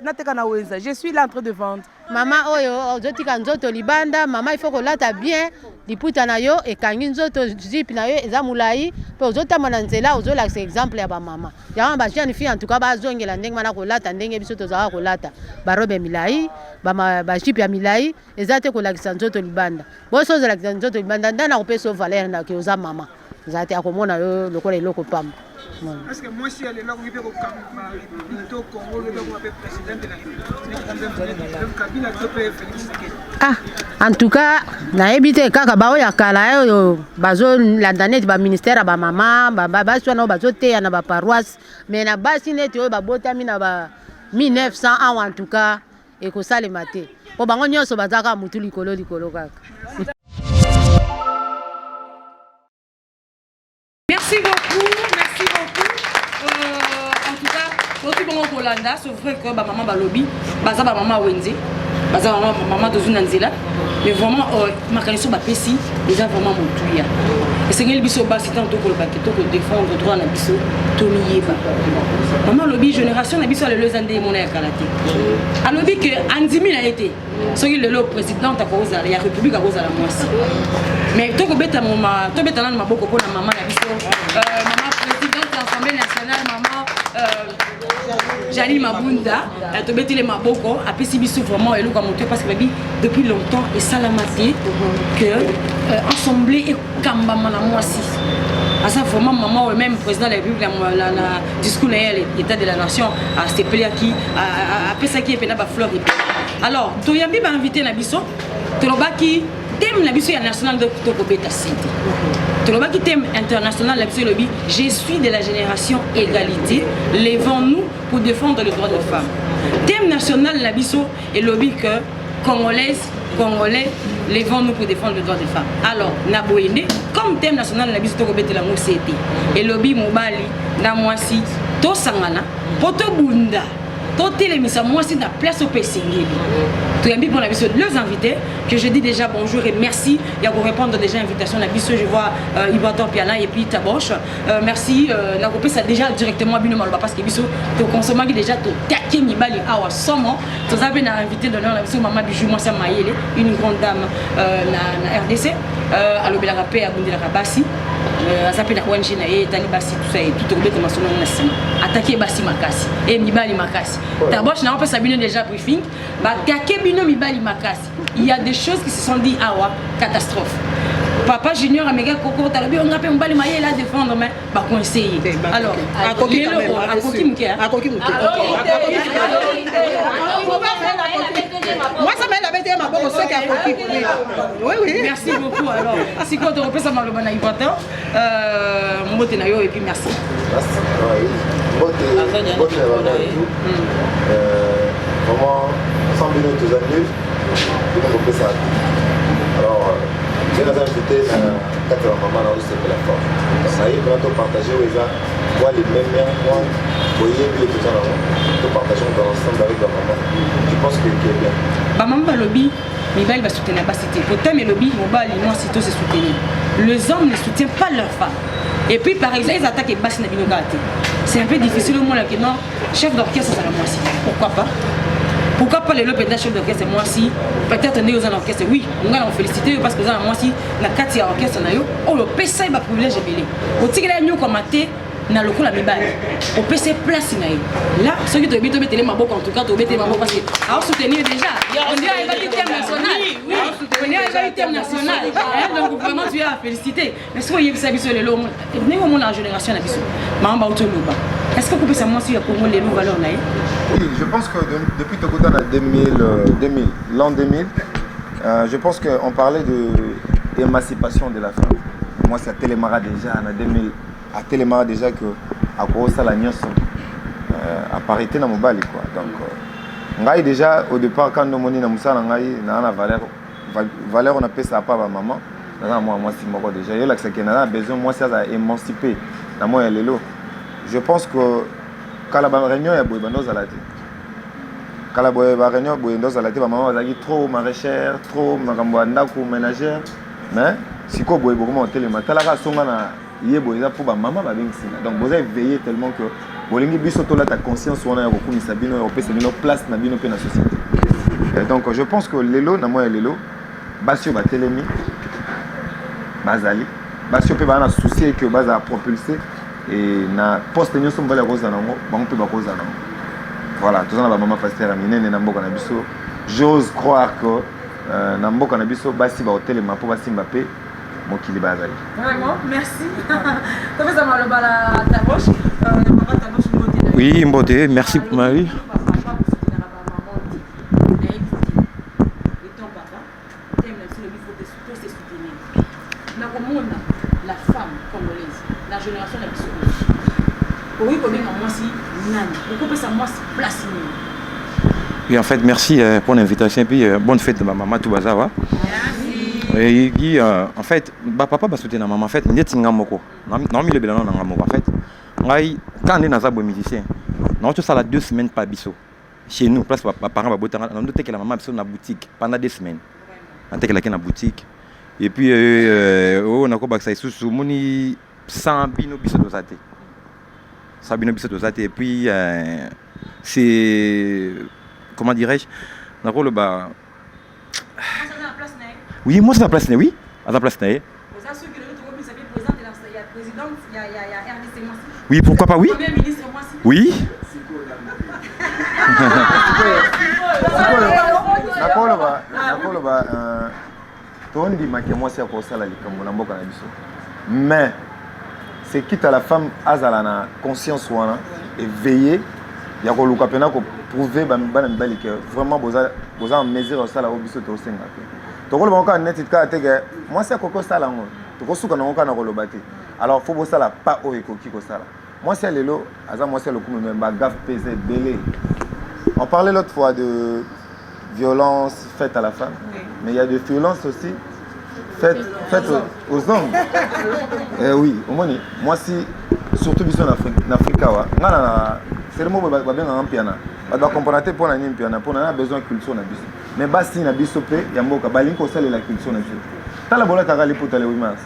nateka na wenza. Je suis là en train de vendre. Mama oyo ozotika nzoto libanda, mama il faut kolata bien liputa na yo ekangi nzoto zip na yo eza mulai pe ozotama na nzela ozolakisa exemple ya ba mama. Ya ba jeune fille en tout cas bazongela ndenge mana kolata ndenge biso tozaka kolata barobe milai ba jip ya milai eza te kolakisa nzoto libanda. Boso ozolakisa nzoto libanda ndana kopesa valeur na ke oza mama. Zate akomona yo lokola eloko pamba. Parce que moi si elle est là on peut plutôt Congo le président de la en tout cas nayebi te kaka bao ya kala oyo bazo landane ba ministère ba mama ba swana bazo te na ba paroisse mais na basi neti oyo babotami na ba 1900 ans en tout cas et ko salema te po bango nyonso bazaka mutu likolo kaka. Merci beaucoup. En tout cas, aussi bon au Hollanda, c'est vrai que ma maman balobi, baza ba maman Wenze, baza maman de Zunanzela, mais vraiment ma connaissance ba pesi, déjà vraiment mon tuya. Et c'est ngel biso ba c'est tant que le paquet to défendre droit na biso to miyeba. Maman lobi génération na biso le lezande mon ya kalaté. Alobi que andimi na été. Soki le président ta cause ya république a cause la mwasi. Mais to ko beta mama, to beta na maboko ko na maman na biso. Maman présidente de l'Assemblée nationale, maman Jali Mabunda, to beti le maboko, a pesi biso vraiment et loka monter parce que depuis longtemps et salamate que assemblée et kamba mana mwasi. À ça vraiment maman même président de la République la discours l'état de la nation a stepelé qui a pesa qui est pena ba fleur et alors to yambi ba invité na biso to lobaki thème na biso ya national de Tokobeta City to lobaki thème international la biso lobi je suis de la génération égalité levons-nous pour défendre les droits des femmes. Thème national la biso et lobby que Congolais, levons-nous pour défendre les droits des femmes. Alors, Naboyende, comme thème national, la biso Tokobeta la Mousseti, et lobby Mobali, Namwasi, Tosangana, Potobunda, Totelemisa, moi aussi, la place au Pessingili. Tout le monde pour la biso de leurs invités, que je dis déjà bonjour et merci. Il y a pour répondre déjà à l'invitation de la biso, je vois Ibator Piana et puis Taboche. Merci, la groupe ça déjà directement à Binomaloba parce que biso, tu consommes déjà, tu taquet Mibali Awa Somo. Tu as bien invité de l'heure la biso, Maman Bijou, moi ça Maïele, une grande dame na RDC, à l'Obéla Rapé, à Bundela Rabassi. Ça peut être ONG et Talibasi, tout ça et tout le monde a attaqué Bassi Makasi et Mibali Makasi. Taboche n'a pas sabine déjà briefing, bah attaqué Bino Mibali Makasi. Il y a des choses qui se sont dit awa catastrophe. Papa Junior a méga coco talabi on appelle Mibali Maye là défendre mais bah qu'on essaye. Alors à coquille à coquille moi ça m'a lavé ma bonne c'est qu'à coquille. Oui. Merci beaucoup alors. Si quand on repère ça mal bana important mbote na yo et puis merci. Vraiment 100 minutes aux années on repère ça. Alors j'ai la invité à 4 maman là où c'est la force. Ça y est bientôt partager moi les mêmes moi voyez bien tout ça là. Nous partageons dans l'ensemble avec la maman. Je pense que c'est bien. Maman Balobi Mibali va soutenir la cité. Pourtant, mais lobby, Mobali, moi, c'est tout se soutenir. Les hommes ne soutiennent pas leurs femmes. Et puis, par exemple, ils attaquent les basses Nabinogate. C'est un peu difficile au monde là que non, chef d'orchestre, c'est la moi aussi. Pourquoi pas? Pourquoi pas les lopes chef d'orchestre, moi aussi? Peut-être nous aux orchestre, oui, on va en féliciter parce que moi aussi, la 4e orchestre, on le PSA, il va privilégier belé. Au tigre, nous, comme na loko la mibali au PC place là ceux qui te mettent les maboko en tout cas te mettre les maboko parce que à soutenir déjà on dit à évaluer thème national oui on dit à évaluer thème national donc vraiment tu es à féliciter mais si vous voyez ça biso les longs venez au monde la génération la biso mamba autoloba est-ce que vous pouvez savoir si il y a pour les nouvelles valeurs là oui je pense que depuis Tokota l'an 2000 je pense qu'on parlait d'émancipation de la femme moi c'est à Télémara déjà en 2000 à Télémara déjà que à cause de la nyonso apparaît dans mobali quoi donc ngai déjà au départ quand nous moni na musala ngai na valeur on appelle ça pas maman na moi si moko déjà yo la que na besoin moi ça à émanciper na moi lelo je pense que quand la réunion ya boy bando zalati quand la boy réunion boy bando zalati maman azaki trop maraîchère trop makambo ndako ménagère mais siko boy beaucoup mon Télémara talaka songa na yebo eza pour ba maman ba bengisi donc vous avez veillé tellement que bolingi biso tolata conscience wana ya kokumisa bino ya kopesa bino place na bino mpe na société. Et donc je pense que lelo na moi lelo basi oyo batelemi bazali basi oyo mpe baa na souci que baza propulsé et na poste nyonso mobali akozala nango bango mpe bakozala nango. Voilà, toza na bamama pasteur ya minene na mboka na biso. J'ose croire que na mboka na biso basi baotelema mpo basimba mpe mokili bazali. Vraiment, merci. Topesa maloba la Taboche. Oui, Mbote, merci pour ma vie. La femme congolaise, la génération de la biso. Oui, combien moi si nani. Pourquoi peut ça moi place. Oui, en fait, merci pour l'invitation et puis bonne fête de ma maman tout bazawa. Et en fait, papa va soutenir maman en fait, il est ngamoko. Non, mais le bilan ngamoko en fait. Quand on est dans un musicien, on a ça la 2 semaines par biso. Chez nous, place parents va botter, on a noté que la maman biso na boutique pendant 2 semaines. On a que la boutique. Et puis on a quoi ça sous moni 100 bino biso dosate. 100 bino biso dosate et puis c'est comment dirais-je, on a le bas. Oui, moi c'est la place, oui, à la place. Oui, pourquoi pas, oui. Oui. Mais c'est quitte à la femme azala conscience wana et veiller ya ko luka pena ko prouver bana mbali que vraiment boza en mesure ça la obiso to senga to ko ba ko net ka tege moi c'est koko sala ngo to ko suka ngo kana ko lobate alors faut bossa la pas o ekoki ko sala moi c'est lelo aza moi c'est le coup même ba gaffe pesé belé. On parlait l'autre fois de violence faite à la femme, mais il y a des violences aussi faites aux hommes. Oui, au moins, moi si surtout en Afrique, c'est le mot que je vais piano. Je dois comprendre pour la piano, pour a besoin de culture na biso. Mais basi na biso pe ya mboka balinko sala la culture na biso. Tala bola tagali pour tala 8 mars.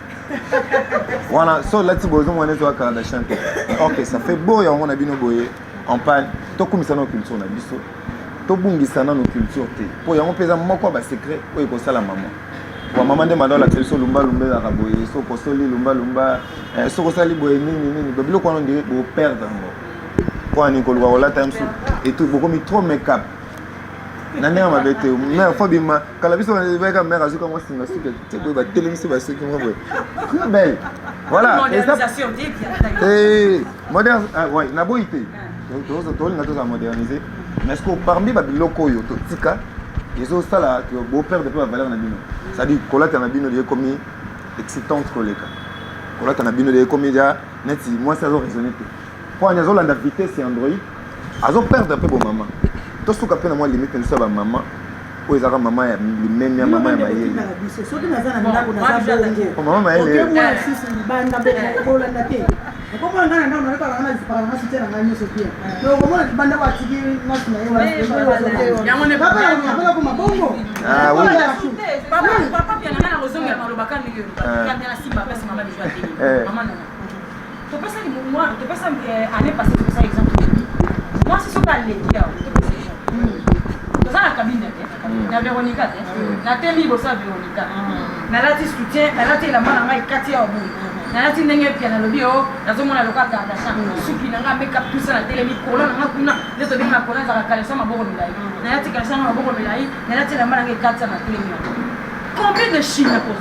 Voilà, so là tu besoin on est toi quand chanter. OK, ça fait beau ya on a bino boye en panne. To kumisa na culture na biso. To bungisa na culture te. Po ya on pesa moko ba secret o ko sala maman. Wa maman de madola teliso lumba la raboye, so ko soli lumba so ko sali boye nini babilo ko on dirait bo perdre ngo. Kwa ni ko lwa wala time so et tout beaucoup mi trop make-up. Nani ma bete mais faut bima kala biso ba ka mère azuka moi singa suka te ko ba telemisi ba suki mo boye. Très belle. Voilà, modernisation moderne ouais na boité. To nga to moderniser. Mais est-ce que parmi les locaux, ils ont ça là, que beau-père de la valeur na bino. C'est-à-dire que là, tu as bino de commis excitante collègue. Là, tu as bino de commis déjà, net si moi ça a raisonné. Pour un azol la vitesse c'est Android, ils ont perdre un peu pour maman. Tout ce qu'on appelle moi limite c'est ça maman. Ou ils ont maman même maman est maillée. Maman maillée. Comment on a non pas on si tena ngani so pia. Donc comment banda wa tiki ngasi na yewa. Yango ne papa yango kwa mabongo. Ah oui. Papa pia ngana rozonga na lobaka ni yo. Kandi na simba pesa mama bijwa tini. Mama na. To pesa ni moi, to pesa année passée pour ça exemple. Moi c'est sur la legia. Dans la cabine na Véronica na teli bosa Véronica. Na lati soutien, na lati la mama ngai kati ya obu. Nalati ndenge pia na lobi o nazomona lokaka na shamba suki na nga make up tout ça na télé mikolo na nga kuna leto benga kona za kala sama boko milai nalati kala sama boko milai nalati la mara nge katsa na télé mikolo combien de chine pour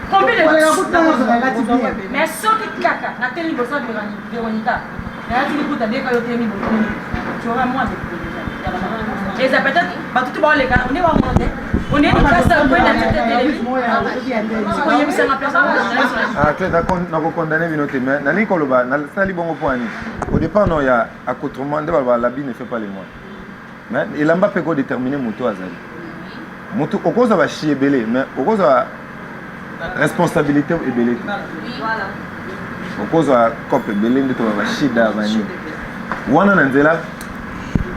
combien de mais soki kaka na télé bosa Véronica nalati likuta deka yo télé mikolo tu auras moins de et ça peut-être pas tout bon les gars on est va monter. On est face à un peu de la télé. Ah, tu es d'accord, nous condamnons une autre mais dans les coloba, dans le bon point. Au départ, non, il y a accoutrement de la vie ne fait pas les mois. Mais il a pas fait déterminer moto azali. Moto au cause va chier belé, mais au cause va responsabilité et belé. Voilà. Au cause va cop belé de toi va chier d'avani. Wana nanzela.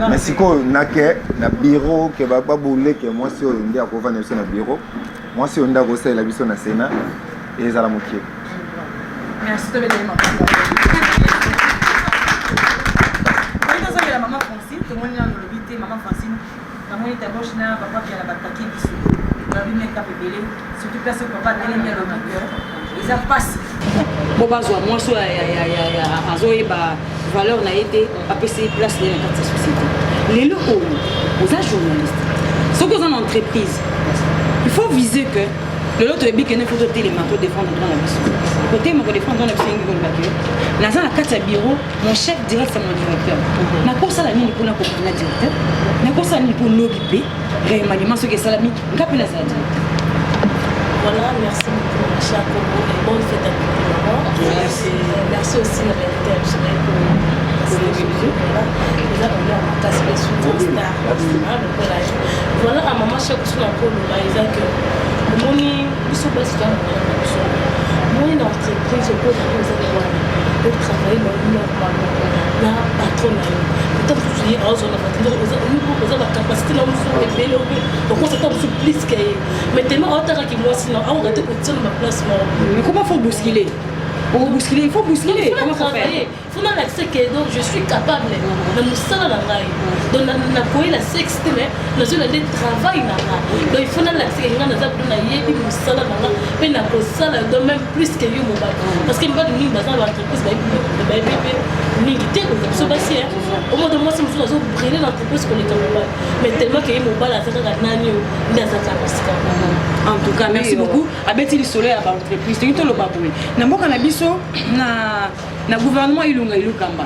Mais si on a un bureau qui va pas bouler, que moi si on a un bureau, moi si on a un la vision na Sénat et ça la moquer. Merci de place papa telemi alobi eza mpasi bo bazwa mwasi azoyeba valeur na ye te apesi place na ye na kati ya société lelo oyo oza journaliste soki oza na entreprise il faut viser que lelo toyebi kende fo totelema to défendre droit na biso kotelema kodéfendre droit na biso yengi kolobaki naza na kati ya bureau mon chef direct c'est mon directeur nakosala nini mpona kokana directeur nakosala nini mpo lobi mpe remaniement soki esalami nga mpe nazala directeur. Voilà, merci beaucoup, ma chère Congo, et bonne fête à tous les mamans. Merci aussi à la RTL, je dirais que nous avons eu un cas spécial, voilà, à maman, chaque chose dans le Isaac, le money, il se passe dans moi, une entreprise, je peux travailler normalement, la patronne. Peut-être que tu es en zone de la capacité de faire donc on s'attend plus que. Mais tellement en terre qui moi, sinon, on va te continuer ma place. Mais comment faut bousculer? Pour bousculer, il faut bousculer. Comment travailler? Il faut l'accès que donc je suis capable de me saler la raille. Donc la sexe, mais nous allons aller travailler là. Donc il faut l'accès que nous allons aller me saler la raille. Mais nous allons saler de même plus que nous. Parce que nous allons nous baser l'entreprise, nous au moins de moi, si nous allons brûler l'entreprise qu'on est capable. Mais tellement que nous allons aller en tout cas, merci beaucoup. Abeti le soleil à l'entreprise. C'est tout le baboué. Namoka na biso na gouvernement ilunga ilukamba.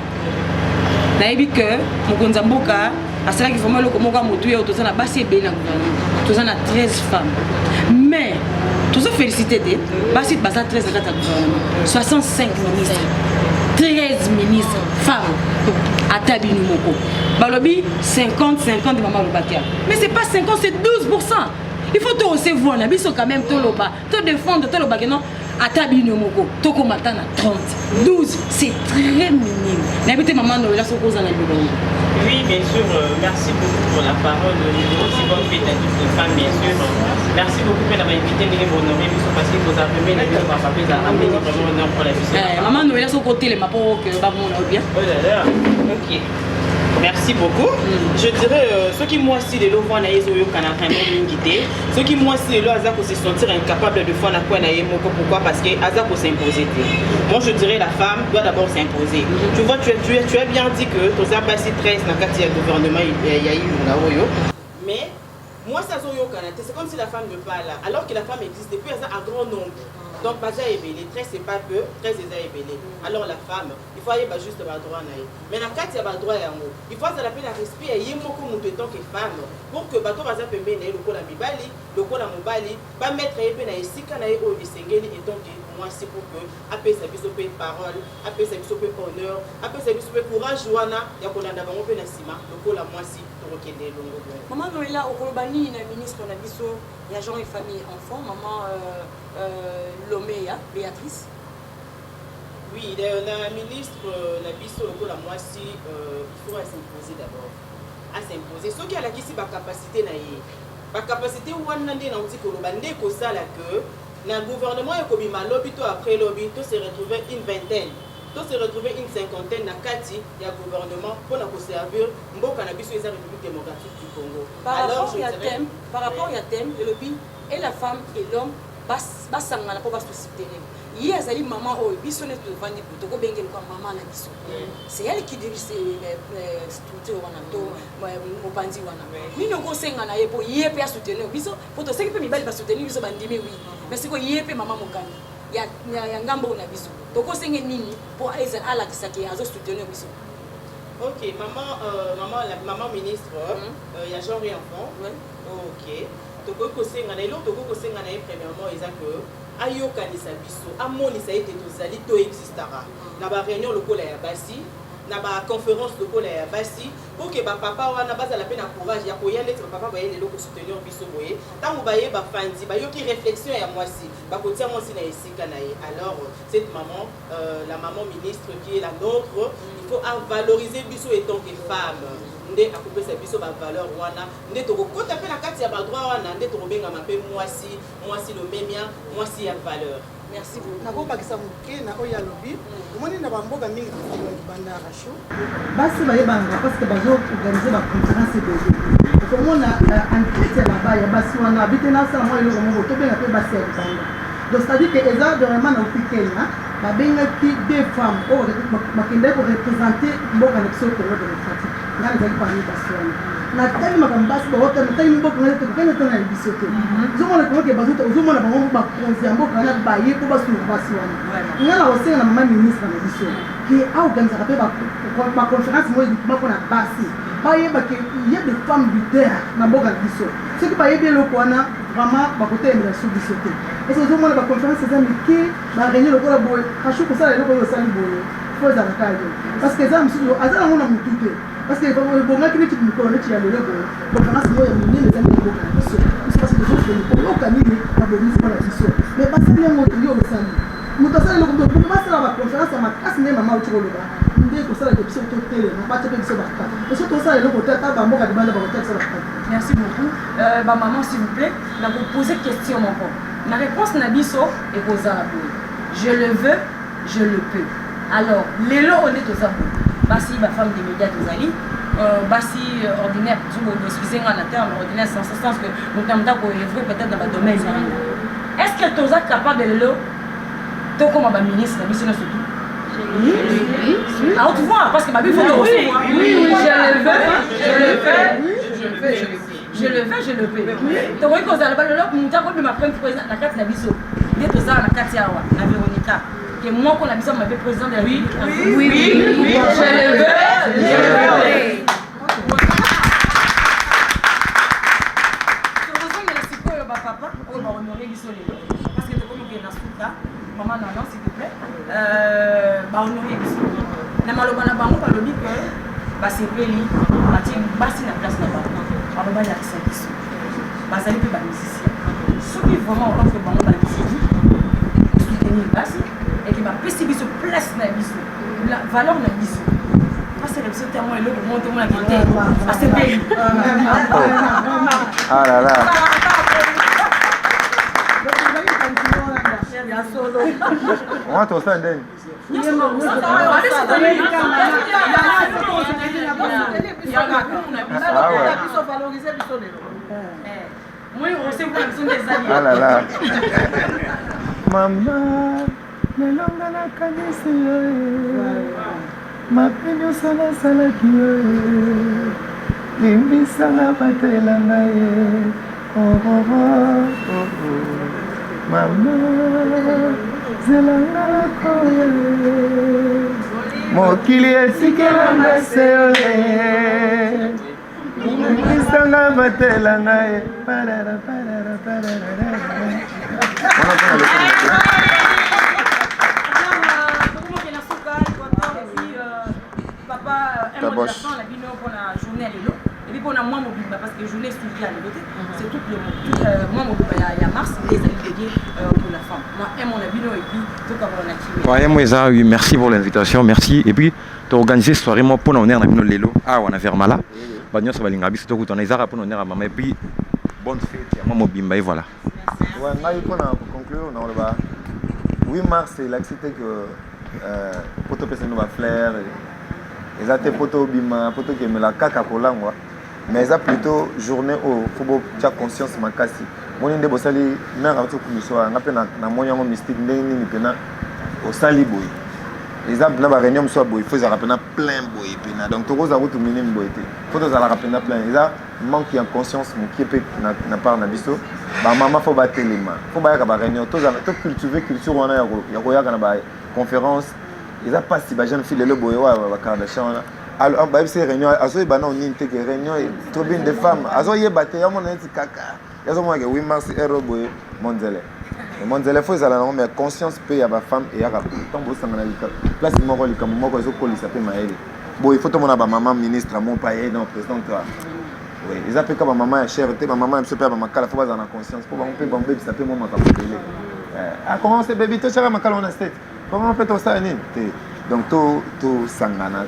Na yebi que mokonza mboka asala ki vraiment loko moka motu ya otoza na basi ebe na gouvernement. Toza na 13 femmes. Mais toza félicité de basi basa 13 na gouvernement. 65 ministres. 13 ministres femmes à Tabini Moko. Balobi 50-50 de Maman Lobakia. Mais c'est pas 50, c'est 12%. Il faut tout aussi voir, on a quand même tout le bas, tout défendre, tout le bas, non, à Tabini Moko, tout comme à 30. 12, c'est très minime. N'habitez maman, nous, là, ce qu'on a Oui, bien sûr, merci beaucoup pour la parole. Aussi bonne fête à toutes les femmes, bien sûr. Merci beaucoup pour l'avoir invité, les honorer, parce que vous avez mis la vie de ma famille à amener vraiment honneur pour la vie. Maman, nous, là, ce côté, les mapos, que Babon a bien. Oh là là, ok. Merci beaucoup. Je dirais, ceux qui moi aussi les lots voient naïs ou canadiens guidé, ceux qui moi aussi les lots Azako se sentir incapable de faire la quoi naïs pourquoi parce que Azako s'imposer. Moi je dirais la femme doit d'abord s'imposer. Tu vois tu as bien dit que tous les passé 13 dans le quartier gouvernement il y a eu mais moi ça au Canada c'est comme si la femme ne pas là alors que la femme existe depuis un grand nombre. Donc, pas déjà ébélé, 13 c'est pas peu, 13 déjà ébélé. Alors, la femme, il faut aller juste le droit. Mais dans le cas, il y a le droit à un mot. Il faut la peine à respirer, il y a beaucoup de temps que femme. Pour que bateau va s'appeler le col à Mibali, le col à Mobali, pas mettre les peines à ici, quand il y a eu des singles, et donc, moi, c'est pour que, après, ça puisse de parole, après, ça puisse de honneur, après, ça puisse de courage, Joana, il y a qu'on a d'abord un peu d'asima, le col à moi, si, pour qu'il y ait des longs. Maman Noëlla, au Kolobani, il y a un ministre, on a vu il y a Jean et famille enfants, maman Loméa, Béatrice. Oui, la ministre, la biso, la moitié, il faut s'imposer d'abord. À s'imposer. Ce qui a la capacité, la capacité, où on a dit que ça, le gouvernement est comme lobby, après lobby, tout s'est retrouvé une vingtaine. Tout s'est retrouvé une cinquantaine dans Kati, il y a gouvernement pour la servir Mboka na biso la République démocratique du Congo. Par rapport à thème, le lobby et la femme et l'homme basangana pour se soutenir. Hier, il y a maman qui biso ne peut vendre pour to bengel comme maman na biso. C'est elle qui dirige les structures wana to mopandi wana. Ni no kosenga na yepo yepe ya soutenir biso pour to seki pe mibali ba soutenir biso bandimi oui. Mais c'est ko yepe maman mokani. Ya ngambo na biso. Donc on sait nini pour aller à la qui a soutenir biso. OK, maman ministre, il y a genre enfant. OK. Donc ko senga na ilo to ko senga na premièrement ils a que ayoka ni sa biso amoni sa été tozali to existara. Na ba réunion lokola ya basi na ba conférence lokola ya basi pour que ba papa wana baza la peine à courage ya koya lettre papa ba yele loko soutenir biso boye tango ba ye ba fandi ba yoki réflexion ya mwasi ba kotia mwasi na esika na ye. Alors cette maman la maman ministre qui est la nôtre, il faut valoriser biso étant que femme. nde akopesa biso bavaleur wana nde tokokota mpe na kati ya badroit wana nde tokobengama mpe mwasi lomemia mwasi ya valeur. Merci beaucoup. Nakobakisa moke na oyo alobi omoni na bamboka mingi banda rasho basi bayebanga parce que bazoorganize baconférence ebele okomona enquête ya baba ya basi wana abite nasala mwa eloko moko tobenga mpe basi ya libanda donc c'est-à-dire que eza vraiment na opikena babengaki deux femmes oyo bakendaki koreprésente mboka na biso congo démocratique nga ezali parmi basi wana natali makambo basi baota natali mboka nga tokokende tona na biso te ozomona komoke bazuta ozomona bango bakonzi ya mboka wana baye mpo basuluka basi wana nga na kosenga na mama ministre na biso ke aorganisaka mpe baconférence moyo mpona basi bayebake ye de femme leader na mboka na biso soki bayebi eloko wana vraiment bakotelemela so biso te ese ozomona baconférence eza mike baréunion lokola boye kashu kosala eloko oyo osali boye fo ezalaka yo parce que eza mosusu aza nango na motu te parce que ebongaki neti mikolo neti ya lelo boye conférence moyo ya minene eza mboka na biso biso parce que oyoka nini babomisi mpona biso mais basali yango yo osali moto asala eloko mpe basala baconférence ya makasi nde mama oti koloba nde kosala ke biso totelema batia mpe biso bakata et surtout osala eloko te ata bamboka libanda bakotia biso bakata. Merci beaucoup. Maman, s'il vous plaît, je vais vous poser question. La réponse na biso est aux Arabes. Je le veux, je le peux. Alors, les lots on est aux Arabes. Basi, ma femme des médias, aux Ali. Basi, ordinaire, excusez-moi, en terme ordinaire, c'est en ce sens que nous sommes peut-être dans le domaine. Est-ce que tu es capable de le tu comme un ministre, mission surtout? Oui. À haute voix, parce que ma vie faut le recevoir. Oui, je le veux, je le fais. Je le fais, je le fais. Tu vois que vous allez le nous avons ma première présidente la carte la biso. Dès que ça la carte yawa, la Véronica. Que moi qu'on a biso ma présidente de la République. Oui. Je le veux, je le fais. Papa, on va honorer biso parce que tu comme que na souta, maman non s'il te plaît. Ba honorer biso. Na maloba na bango ba lobi que ba sepeli, ba ti basi na place na bango. Ba ya kisabiso. Ba zali pe ba musicien. Ce qui vraiment on fait bango ba musicien. Soutenir basi et que ba pesi biso place na biso. La valeur na biso. Parce que biso tellement le monter mon la guitare. Ba sepeli. Ah là là. On va tourner ndeni. Ah là là. Mama, nelonga na kanisi yo. Mapenyo sana sana kiyo. Limbisa na batela ngaye. Oh oh oh. Mama, zelanga koye. Mokili esikelanga seole. Limbisanga batela ngaye. Parara parara parara. Papa, un mot de la fin, la bino pour la journée à l'élo. Et puis pour la mois mobile, parce que journée suivie à l'élo, c'est tout le mois mobile, il y a mars, les années dédiées pour la femme. Moi, un mon bino et puis tout comme on a tiré. Ouais, moi, oui, merci pour l'invitation, merci. Et puis, tu as organisé cette soirée, moi, pour nous venir dans l'élo. Ah, on a fait mal là. Bah, nous sommes allés à Bissau, on a eu pour nous venir à maman. Et puis, bonne fête, moi, mobile, et voilà. Ouais, pour conclure, on a 8 mars, c'est l'accident que poto pesa no ba flair eza te poto bima poto ke mela kaka kolangwa mais eza plutôt journée au football tia conscience makasi moni nde bosali na rato kumiso nga pe na moyango mystique ndenge nini pena au sali boy eza na ba réunion so boy faut ça rapena plein boy pena donc to roza route minime boy te faut to za rapena plein eza manque ya conscience mon qui peut na part na biso ba mama faut ba telema faut ba ya ba réunion to cultiver culture wana ya koyaka na ba conférence ils a pas si ba jeune fille le boy wa ba Kardashian alors ba c'est réunion azo ba na on inte que réunion trop bien de femmes azo ye baté ya mon enti kaka yazo mo ke 8 mars ero boy monzele et monzele faut ça la mais conscience pe ya ba femme et ya ka tombo sangana lika place moko lika moko zo kolisa pe maele boy faut to mona ba maman ministre mon paye non président toi oui ils appellent comme maman est chère te maman même se perd ma kala faut pas en conscience faut ba on peut bomber ça peut moi ma ka a comment c'est baby to chara makala on a tête comment on peut tout ça ni Donc tout sangana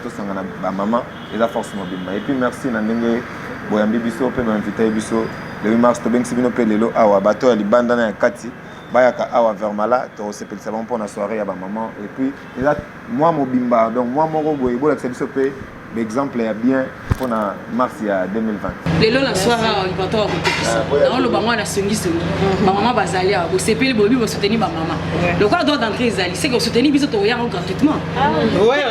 ba maman et la force mobile. Et puis merci na ndenge boyambi biso pe m'inviter biso le 8 mars to bengi bino pe lelo awa bato ya libanda na kati bayaka awa vers mala to sepelisa bon pour la soirée ya ba maman et puis là moi mobimba donc moi moko boye bola que biso pe l'exemple est bien pour la mars ya 2020. Lelo la soirée il va toi dans le bango na songi ma maman bazalia bo sepeli bobi bo soutenir ba maman. Le quoi doit d'entrer zali c'est que soutenir biso to ya gratuitement. Ouais.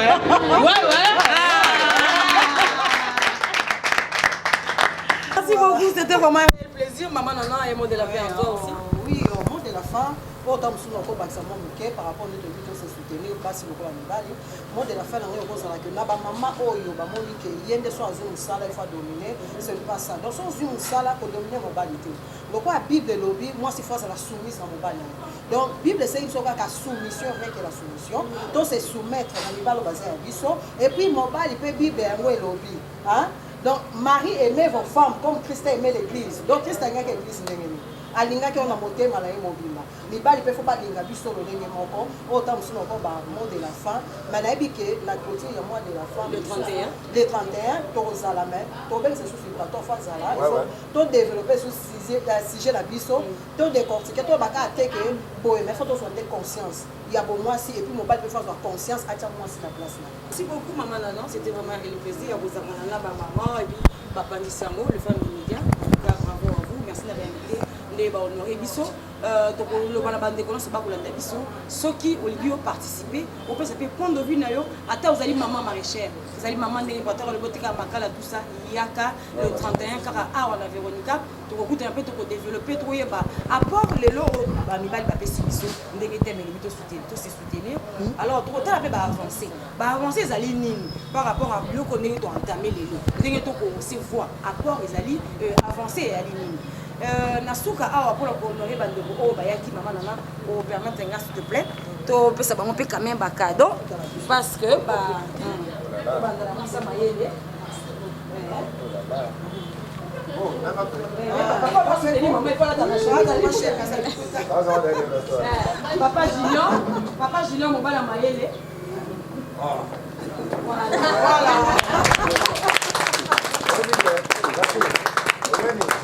Merci beaucoup, c'était vraiment un plaisir. Maman Nana et mot de la fin encore aussi. Oui, au mot de la fin, autant que nous avons par rapport à notre but de se soutenir, pas si nous avons un mot de la fin, nous avons que la maman Oyo, Bamoni, qui y a des soins une salle, il faut dominer, c'est pas ça. Donc, si une salle pour dominer mon balité. Donc, la Bible de lobby, moi, c'est face à la soumise dans mon balité. Donc, la Bible, c'est une chose qui a soumission avec la soumission. Donc, c'est soumettre dans le bal basé à Bissot. Et puis, mon bal, il peut Bible et lobby. Donc, Marie aimait vos femmes comme Christ aimait l'église. Donc, Christ a gagné l'église. Alinga qui on a monté malaye mobile. Les balles peuvent pas linga biso le lengue moko. Autant nous sommes ba mot de la fin. Mais na bike la clôture il y a mois de la fin. Le 31. Le 31 toza la main. To ben c'est sous to fa zala. To développer sous sujet la biso. To décortiquer to baka attaquer boy mais faut to soit conscience. Il y a pour moi si et puis mon balle peut faire conscience à tiens moi si la place là. Merci beaucoup maman Nana, c'était vraiment un plaisir à vous avoir là ba maman et puis papa Nisango le famille média. Bravo à vous. Merci d'avoir invité. Les honorés biso le balabande connaissent pas pour la biso ceux qui ont participé on peut s'appeler point de vue nayo ata vous allez maman maraîchère vous allez maman des porteurs le botika makala tout ça yaka le 31 car à la Véronica to kokuta un peu to développer to yeba apport les lots ba mibali ba pesi biso ndenge teme limite to se soutenir alors to tala pe ba avancer ezali nini par rapport à biloko ndenge to entamer les lots ndenge to ko se voit apport ezali avancer ezali nini nasuka awa pour honorer bandeko o bayaki maman Nana o permettre nga s'il te plaît to pesa bango pe quand même ba cadeau parce que ba bandala masa mayele papa Julien mobala mayele voilà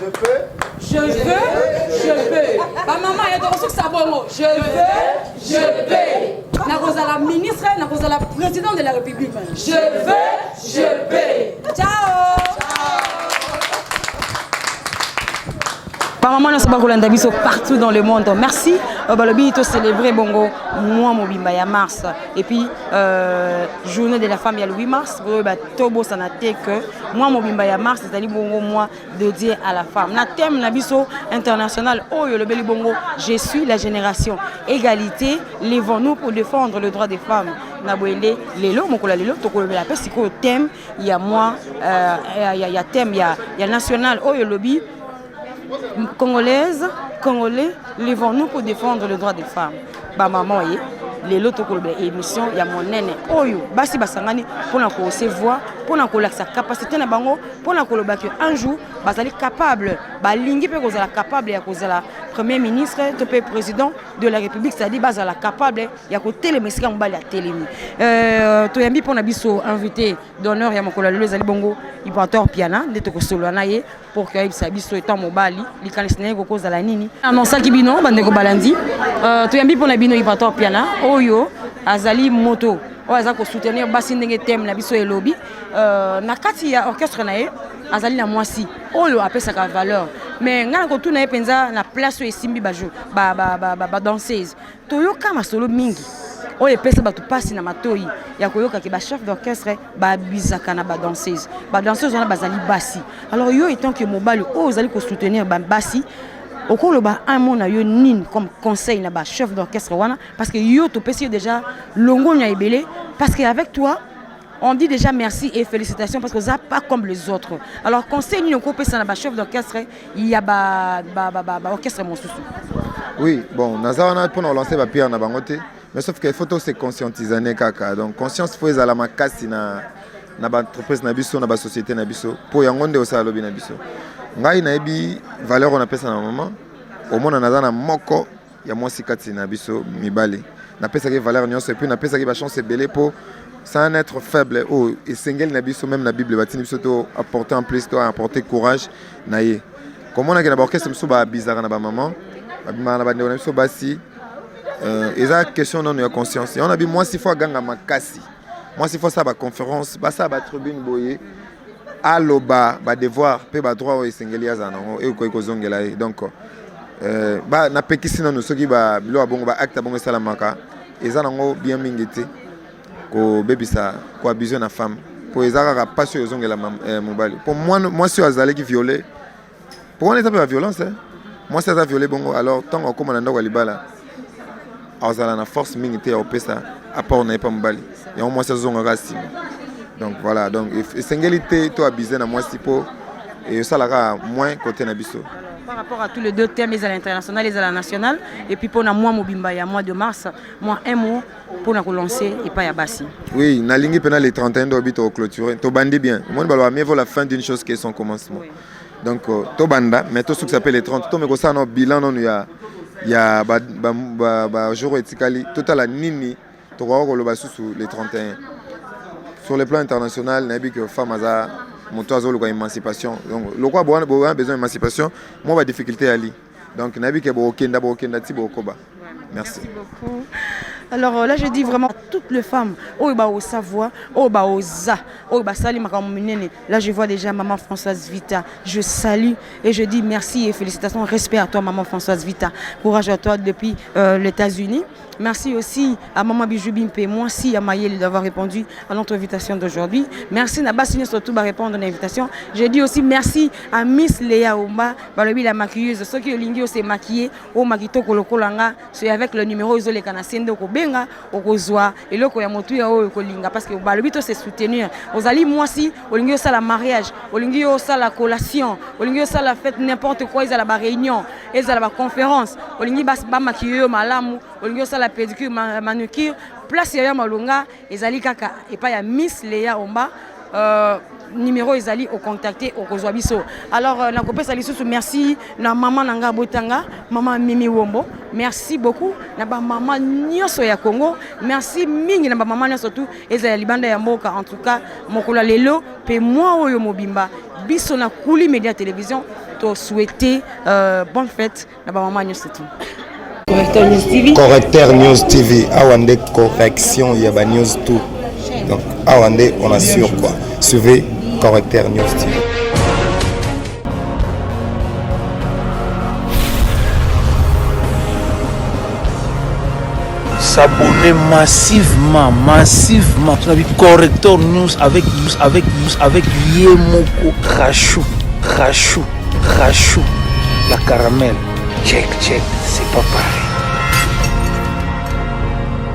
je peux. Ma maman est dans ce sabon. Je peux. Na cause la ministre, na cause la présidente de la République. Je peux. Ciao. Par maman, nous sommes partout dans le monde. Merci. Balobi, to célébrer bongo moi mobimba ya mars et puis journée de la femme il y a le 8 mars tobo sanate que moi mobimba ya mars c'est bongo moi dédié à la femme. Na thème na biso international oyo le beli bongo je suis la génération égalité levons-nous pour défendre le droit des femmes. Na boele lelo mokola lelo to ko la pesi ko thème il y a moi il y a thème il y a national oyo lobi Congolaises, Congolais, levons-nous pour défendre le droit des femmes. Ba maman les loto ko émission ya monene oyo basi basangani pona ko se voix pona ko la sa capacité na bango pona ko loba que un jour bazali capable ba lingi pe ko zala capable ya ko zala premier ministre to pe président de la République c'est-à-dire bazala capable ya ko télémesika mbali ya télémi to yambi pona biso invité d'honneur ya mokola lelo zali bongo Ipator Piana de to ko solo na ye pour que ça biso étant mobali likanisne ko zala nini annonça ki bino bande ko balandi to yambi pona bino Ipator Piana oyo azali moto oyo aza ko soutenir basi ndenge thème na biso elobi na kati ya orchestre na ye azali na mwasi oyo apesaka valeur mais ngana ko tuna ye penza na place esimbi bajo ba danseuse toyoka masolo mingi oyo epesa bato pasi na matoi ya koyoka ke ba chef d'orchestre ba bizaka na ba danseuse wana bazali basi alors yo étant que mobali oyo azali ko soutenir ba basi okoloba un mot na yo nini comme conseil na ba chef d'orchestre wana parce que yo to pesi déjà longo nya ebele parce que avec toi on dit déjà merci et félicitations parce que ça pas comme les autres. Alors conseil ni ko pesa na ba chef d'orchestre il y a ba orchestre mon souci. Oui, bon, nazawana pour nous lancer ba pierre na bangote mais sauf que photo c'est conscientiser kaka. Donc conscience faut ezala makasi na ba entreprise na biso na ba société na biso pour yangonde osala lobi na biso. Ngai na ebi valeur on appelle ça na maman au moins naza na moko ya mwasi kati na biso mibale napesaki valeur nyonso et puis napesaki bachance ebele pour sans être faible et single na biso même na Bible batini biso to apporter en plus to apporter courage na ye comment on a d'abord qu'est-ce que so ba bizarre na ba maman ba na ba ndeko na biso basi eza question non ya conscience et on a dit moi s'il faut ganga makasi moi s'il faut ça ba conférence ba ça ba tribune boye aloba ba devoir pe ba droit o single ya zana e ko zongela donc ba na pekisi na no soki ba bilo bongo ba acte bongo salamaka eza nango bien mingiti ko bebisa ko abuser na femme pour ezaka pas sur zongela mobali pour moi si azali qui violer pour on est pas violence hein moi c'est ça violer bongo alors tant on comme na ndoko libala azala na force mingiti au pesa apport na pas mobali et au moins ça zonga sim donc voilà donc singalité to abuser na moi si pour et ça la moins côté na biso. Par rapport à tous les deux thèmes, les à l'international, les à la nationale, et puis pour moi, Mobimba, il y a mois de mars, moi un mot pour nous lancer et pas à Bassi. Oui, na lingi pendant les 31 d'orbite au clôturé, to bandi bien. Moi, mieux vaut la fin d'une chose que son commencement. Oui. Donc, to banda, mais tout ce qui s'appelle les 30, to me ko ça no bilan non il y a ba jour etikali, total la nini, to ko lo basu sur les 31. Sur le plan international, na bi que femme aza monto azolo ko émancipation. Donc le quoi besoin d'émancipation, moi ba difficulté ali. Donc na bi que bo kenda ti bo koba. Merci beaucoup. Alors là je dis vraiment à toutes les femmes au Savoie, au Oza, au Sali Makamunene. Là je vois déjà maman Françoise Vita. Je salue et je dis merci et félicitations, respect à toi maman Françoise Vita. Courage à toi depuis les États-Unis. Merci aussi à maman Bijou Bimpe, moi aussi à Maïel d'avoir répondu à notre invitation d'aujourd'hui. Merci Nabassine surtout de répondre à l'invitation. Je dis aussi merci à Miss Léa Omba, la maquilleuse, ceux qui ont s'est maquillé au Makito Kolokolanga, c'est avec le numéro isolé Kanasende Kobenga, au Rosoa, et le Koyamotu et au Kolinga, parce que le but c'est soutenir. Aux alliés, moi aussi, au Lingio ça la mariage, au Lingio ça la collation, au Lingio ça la fête, n'importe quoi, ils ont la réunion, ils ont la conférence, au Lingio bas maquilleux, malamu, au Lingio ça la pédicure, manucure, place ya malunga, ezali kaka et pas ya Miss Léa Omba. Numéro ezali au contacter au kozwa biso. Alors na kopesa lisusu merci na maman nanga Botanga, maman Mimi Wombo. Merci beaucoup na ba maman nyoso ya Congo. Merci mingi na ba maman nyoso tout ezali libanda ya mboka en tout cas mokula lelo pe moi oyo mobimba biso na Kuli Media Télévision to souhaiter bonne fête na ba maman nyoso tout. Correcteur News TV. Correcteur News TV. Awande correction yaba news tout. Donc Awande on assure quoi. Suivez Correcteur News TV. S'abonner massivement. Correcteur News avec Yemoko Rachou, la caramel. Check, c'est pas pareil.